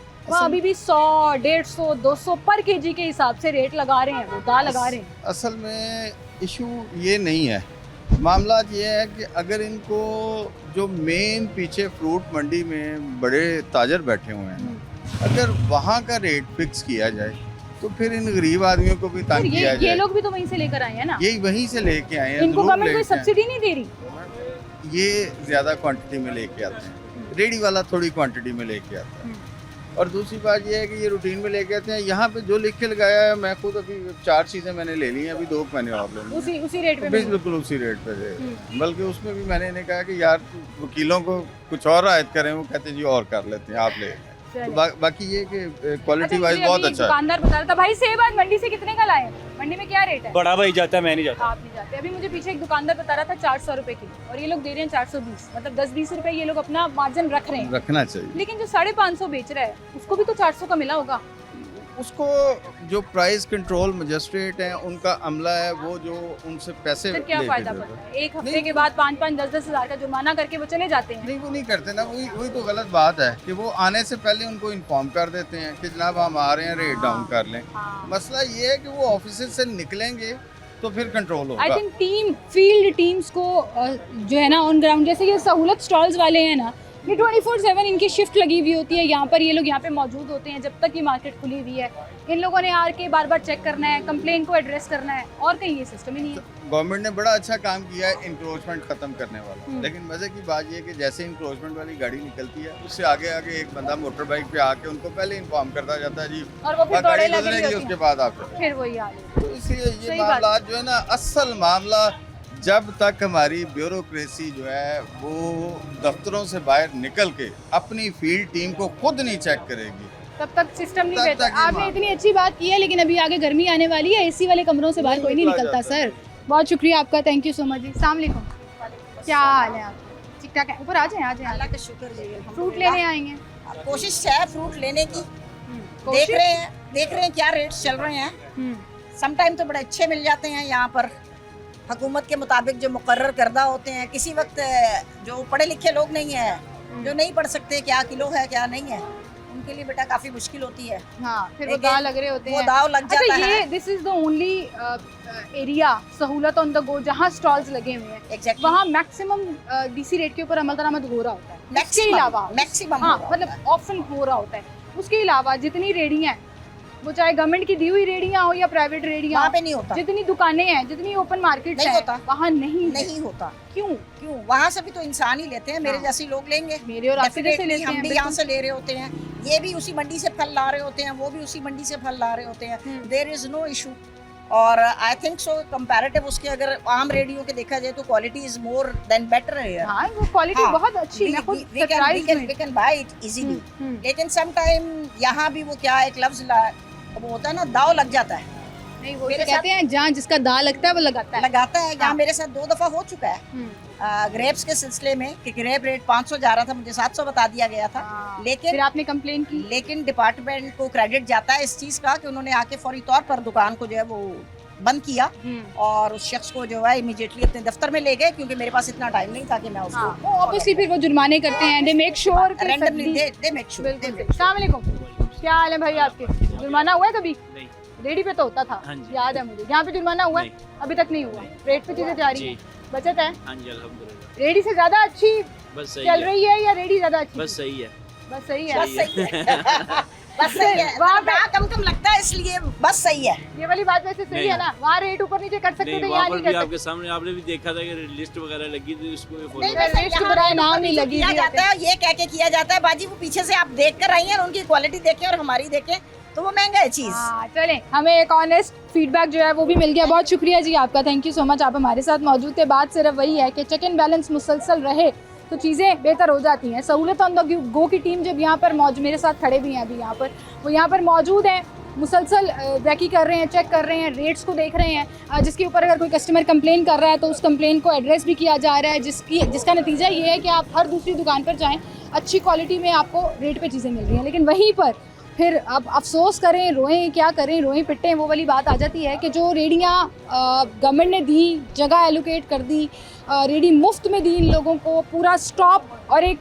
[SPEAKER 1] वहाँ अभी भी 100, 150, 200 पर केजी के हिसाब से रेट लगा रहे हैं, वो दाल लगा रहे हैं।
[SPEAKER 6] असल में इशू ये नहीं है, मामला ये है कि अगर इनको जो मेन पीछे फ्रूट मंडी में बड़े ताजर बैठे हुए हैं, अगर वहाँ का रेट फिक्स किया जाए तो फिर इन गरीब आदमियों को भी
[SPEAKER 1] सर
[SPEAKER 6] तंग किया
[SPEAKER 1] ये
[SPEAKER 6] जाए।
[SPEAKER 1] लोग भी तो वहीं से लेकर आए हैं ना,
[SPEAKER 6] यही वहीं से लेके आए हैं।
[SPEAKER 1] इनको
[SPEAKER 6] लोग
[SPEAKER 1] गवर्नमेंट कोई
[SPEAKER 6] लेके आए हैं।
[SPEAKER 1] सब्सिडी नहीं दे रही।
[SPEAKER 6] ये ज़्यादा क्वांटिटी में लेके आते हैं, रेडी वाला थोड़ी क्वांटिटी में लेके आता है। और दूसरी बात ये है कि ये रूटीन में लेके आते हैं, यहाँ पे जो लिख के लगाया है, मैं खुद अभी 4 चीज़ें मैंने ले ली हैं, अभी 2 मैंने और ले ली हैं।
[SPEAKER 1] उसी रेट पे मिल रही है।
[SPEAKER 6] बिल्कुल उसी रेट पे दे, बल्कि उसमें भी मैंने इन्हें कहा कि यार वकीलों को कुछ और आयत करें, वो कहते हैं जी और कर लेते हैं, आप ले लें।
[SPEAKER 1] चलिए।
[SPEAKER 10] बाकी ये कि क्वालिटी
[SPEAKER 1] अच्छा,
[SPEAKER 10] वाइज
[SPEAKER 1] मुझे
[SPEAKER 10] बहुत
[SPEAKER 1] अभी
[SPEAKER 10] अच्छा है।
[SPEAKER 1] दुकानदार बता रहा था भाई सेब आज मंडी से कितने का लाए? मंडी में क्या रेट है?
[SPEAKER 4] बड़ा भाई जाता है, मैं नहीं जाता।
[SPEAKER 1] आप नहीं जाते। अभी मुझे पीछे एक दुकानदार बता रहा था 400 रुपए किलो और ये लोग दे रहे हैं 420, मतलब 10-20 रुपए ये लोग अपना मार्जिन रख रहे हैं।
[SPEAKER 10] रखना चाहिए।
[SPEAKER 1] लेकिन जो 550 बेच रहा है उसको भी तो 400 का मिला होगा।
[SPEAKER 10] उसको जो प्राइस कंट्रोल मजिस्ट्रेट हैं उनका अमला है, वो जो उनसे पैसे
[SPEAKER 1] फिर क्या
[SPEAKER 10] लेके
[SPEAKER 1] फायदा
[SPEAKER 10] देता
[SPEAKER 1] पड़ता
[SPEAKER 10] है।
[SPEAKER 1] है? एक हफ्ते के बाद 5-5, 10-10 हजार का जुर्माना करके वो चले जाते हैं।
[SPEAKER 10] नहीं वो नहीं करते ना, वही तो गलत बात है कि वो आने से पहले उनको इन्फॉर्म कर देते हैं कि जनाब हम आ रहे हैं, रेट डाउन कर लें।
[SPEAKER 1] हाँ।
[SPEAKER 10] मसला ये है कि वो ऑफिस से निकलेंगे तो फिर कंट्रोल
[SPEAKER 1] आई
[SPEAKER 10] होगा।
[SPEAKER 1] थिंक टीम फील्ड टीम्स को जो है ना ऑन ग्राउंड, जैसे ये सहूलत स्टॉल्स वाले हैं ना, ये 24/7 इनकी शिफ्ट लगी हुई होती है यहाँ पर। ये लोग यहाँ पे मौजूद होते हैं जब तक ये मार्केट खुली हुई है। इन लोगों ने आके बार बार चेक करना है, कंप्लेन को एड्रेस करना है, और कहीं ये सिस्टम ही नहीं है।
[SPEAKER 10] गवर्नमेंट ने बड़ा अच्छा काम किया है इंक्रोचमेंट खत्म करने वाला, लेकिन मजे की बात ये है कि जैसे इंक्रोचमेंट वाली गाड़ी निकलती है उससे आगे आगे एक बंदा मोटर बाइक पे आके उनको पहले इन्फॉर्म करता जाता है जी
[SPEAKER 1] और वो फिर
[SPEAKER 10] गाड़ी
[SPEAKER 1] दौड़े लगे
[SPEAKER 10] गुजरेगी,
[SPEAKER 1] हुए होते
[SPEAKER 10] उसके
[SPEAKER 1] हैं।
[SPEAKER 10] बाद आप
[SPEAKER 1] फिर वही हाल है।
[SPEAKER 10] तो इसलिए ये
[SPEAKER 1] सही बात।
[SPEAKER 10] मामला जो है ना, असल मामला जब तक हमारी ब्यूरोक्रेसी जो है वो दफ्तरों से बाहर निकल के अपनी फील्ड टीम को खुद नहीं चेक करेगी,
[SPEAKER 1] तब तक सिस्टम नहीं
[SPEAKER 10] तब
[SPEAKER 1] बेहतर।
[SPEAKER 10] तक ये
[SPEAKER 1] आपने
[SPEAKER 10] मामला।
[SPEAKER 1] इतनी अच्छी बात की है, लेकिन अभी आगे गर्मी आने वाली है, एसी वाले कमरों से बाहर कोई नहीं निकलता। सर बहुत शुक्रिया आपका, थैंक यू सो मच जी। अस्सलाम वालेकुम, क्या हाल है आपका? ठीक ठाक है? ऊपर आ जाएं, आ जाएं।
[SPEAKER 11] अल्लाह का शुक्र जी,
[SPEAKER 1] फ्रूट लेने आएंगे?
[SPEAKER 11] कोशिश है फ्रूट लेने की।
[SPEAKER 1] कोशिश?
[SPEAKER 11] देख रहे हैं क्या रेट्स चल रहे हैं। सम टाइम तो बड़े अच्छे मिल जाते हैं यहाँ पर, हुकूमत के मुताबिक जो मुकर्रर करदा होते हैं। किसी वक्त जो पढ़े लिखे लोग नहीं हैं, जो नहीं पढ़ सकते क्या किलो है क्या नहीं है, उनके लिए बेटा काफी मुश्किल होती है।
[SPEAKER 1] हाँ, फिर वो
[SPEAKER 11] लेकिन
[SPEAKER 1] दाव लग रहे होते
[SPEAKER 11] वो
[SPEAKER 1] हैं।
[SPEAKER 11] दाव लग जाता
[SPEAKER 1] अच्छा, ये
[SPEAKER 11] है।
[SPEAKER 1] This is the only area सहूलत ऑन द गो जहाँ स्टॉल्स लगे हुए हैं।
[SPEAKER 11] एग्जैक्टली
[SPEAKER 1] वहाँ मैक्सिमम डीसी रेट के ऊपर अमल दरामद हो रहा होता है। इसके अलावा
[SPEAKER 11] मैक्सिमम
[SPEAKER 1] हाँ, मतलब ऑप्शन हो रहा होता है। उसके अलावा जितनी रेडियाँ हैं, वो चाहे गवर्नमेंट की दी हुई रेडियाँ हो या प्राइवेट रेडियाँ,
[SPEAKER 11] वहाँ पे नहीं होता,
[SPEAKER 1] जितनी दुकानें हैं, जितनी ओपन मार्केट
[SPEAKER 11] नहीं
[SPEAKER 1] है,
[SPEAKER 11] होता।
[SPEAKER 1] वहाँ
[SPEAKER 11] नहीं होता।
[SPEAKER 1] क्यों?
[SPEAKER 11] क्यों? वहाँ से भी तो इंसान ही लेते हैं, मेरे
[SPEAKER 1] हाँ।
[SPEAKER 11] जैसे लोग लेंगे,
[SPEAKER 1] मेरे और आपके जैसे
[SPEAKER 11] Definitely
[SPEAKER 1] लेते हैं,
[SPEAKER 11] हम भी
[SPEAKER 1] बिल्कुल।
[SPEAKER 11] यहाँ से ले रहे होते हैं, ये भी उसी मंडी से फल ला रहे होते हैं, वो भी उसी मंडी से फल ला रहे होते हैं। There is no issue. और आई थिंक सो कंपैरेटिव उसके अगर आम रेडियो के देखा जाए तो quality is more than better है।
[SPEAKER 1] हाँ, वो क्वालिटी बहुत अच्छी है। मैं खुद सरप्राइज हुई।
[SPEAKER 11] We can buy it easily.
[SPEAKER 1] Hmm.
[SPEAKER 11] लेकिन सम टाइम यहाँ भी वो क्या एक लफ्ज वो होता है ना, दाव लग जाता है।
[SPEAKER 1] नहीं, वो
[SPEAKER 11] मेरे
[SPEAKER 1] तो कहते हैं जहाँ जिसका दा लगता है वो लगाता है।
[SPEAKER 11] लगाता है। यहाँ
[SPEAKER 1] हाँ।
[SPEAKER 11] मेरे साथ 2 दफा हो चुका है ग्रेप्स के सिलसिले में कि ग्रेप रेट 500 जा रहा था, मुझे 700 बता दिया गया था।
[SPEAKER 1] हाँ।
[SPEAKER 11] लेकिन
[SPEAKER 1] फिर आपने कंप्लेन की?
[SPEAKER 11] लेकिन डिपार्टमेंट को क्रेडिट जाता है इस चीज का कि उन्होंने आके फौरी तौर पर दुकान को जो है वो बंद किया और उस शख्स को जो है इमीडिएटली अपने दफ्तर में ले गए, क्योंकि मेरे पास इतना टाइम नहीं था कि मैं उसको
[SPEAKER 1] ऑब्वियसली फिर वो जुर्माने करते हैं, दे मेक श्योर कि
[SPEAKER 11] रैंडमली
[SPEAKER 1] सब्जी-
[SPEAKER 11] दे मेक श्योर।
[SPEAKER 1] बिल्कुल। अस्सलाम वालेकुम, क्या हाल है भाई आपके? जुर्माना हुआ है कभी?
[SPEAKER 3] नहीं।
[SPEAKER 1] रेडी पे तो होता था,
[SPEAKER 3] हाँ जी।
[SPEAKER 1] याद है मुझे। यहाँ पे जुर्माना हुआ है? अभी तक नहीं हुआ। रेट पे चीजें जा रही हैं, बचत है?
[SPEAKER 3] हाँ जी, अल्हम्दुलिल्लाह
[SPEAKER 1] रेडी से ज्यादा अच्छी
[SPEAKER 3] बस
[SPEAKER 1] चल रही है या रेडी ज्यादा अच्छी?
[SPEAKER 3] बस सही है।
[SPEAKER 1] बस सही है।
[SPEAKER 11] बस सही है। बस सही है।
[SPEAKER 1] वहाँ पे
[SPEAKER 11] वहाँ कम लगता है इसलिए बस सही है।
[SPEAKER 1] ये वाली बात वैसे सही है ना, वहाँ रेट ऊपर नीचे कर सकते थे, यहाँ नहीं कर सकते।
[SPEAKER 3] आपके सामने आपने भी देखा था कि लिस्ट वगैरह लगी थी, उसको भी
[SPEAKER 11] नहीं,
[SPEAKER 1] वैसे
[SPEAKER 11] वैसे
[SPEAKER 1] इसके
[SPEAKER 11] यहाँ
[SPEAKER 1] बजाय
[SPEAKER 11] पे
[SPEAKER 1] नाम
[SPEAKER 11] ऊपर
[SPEAKER 1] नहीं
[SPEAKER 11] नीचे
[SPEAKER 1] लगी
[SPEAKER 11] किया
[SPEAKER 1] हुई
[SPEAKER 11] जाता
[SPEAKER 1] होती
[SPEAKER 11] है, ये कह के किया जाता है बाजी वो पीछे से आप देख कर आई हैं और उनकी क्वालिटी देखें और हमारी देखें तो वो महंगा है चीज।
[SPEAKER 1] हाँ, चलें, हमें एक ऑनेस्ट फीडबैक जो है वो भी मिल गया। बहुत शुक्रिया जी आपका, थैंक यू सो मच, आप हमारे साथ मौजूद थे। बात सिर्फ वही है कि चेक एंड बैलेंस मुसलसल रहे तो चीज़ें बेहतर हो जाती हैं। सहूलत ऑन द गो की टीम जब यहाँ पर मेरे साथ खड़े भी हैं अभी यहाँ पर, वो यहाँ पर मौजूद हैं, मुसलसल वैकी कर रहे हैं, चेक कर रहे हैं, रेट्स को देख रहे हैं। जिसके ऊपर अगर कोई कस्टमर कंप्लेन कर रहा है तो उस कंप्लेन को एड्रेस भी किया जा रहा है, जिसका नतीजा ये है कि आप हर दूसरी दुकान पर जाएँ, अच्छी क्वालिटी में आपको रेट पे चीज़ें मिल रही हैं। लेकिन वहीं पर फिर अब अफसोस करें, रोएं, क्या करें, रोएं पिटें, वो वाली बात आ जाती है कि जो रेडियाँ गवर्नमेंट ने दी, जगह एलोकेट कर दी, रेडी मुफ्त में दी इन लोगों को, पूरा स्टॉप और एक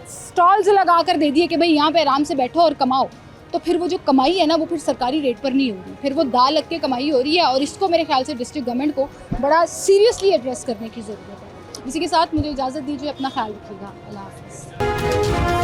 [SPEAKER 1] स्टॉल्स लगा कर दे दिए कि भाई यहाँ पे आराम से बैठो और कमाओ, तो फिर वो जो कमाई है ना वो फिर सरकारी रेट पर नहीं होगी, फिर वो दा लग के कमाई हो रही है। और इसको मेरे ख्याल से डिस्ट्रिक्ट गवर्नमेंट को बड़ा सीरियसली एड्रेस करने की ज़रूरत है। इसी के साथ मुझे इजाज़त दीजिए, अपना ख्याल रखिएगा, अल्लाह हाफ़िज़।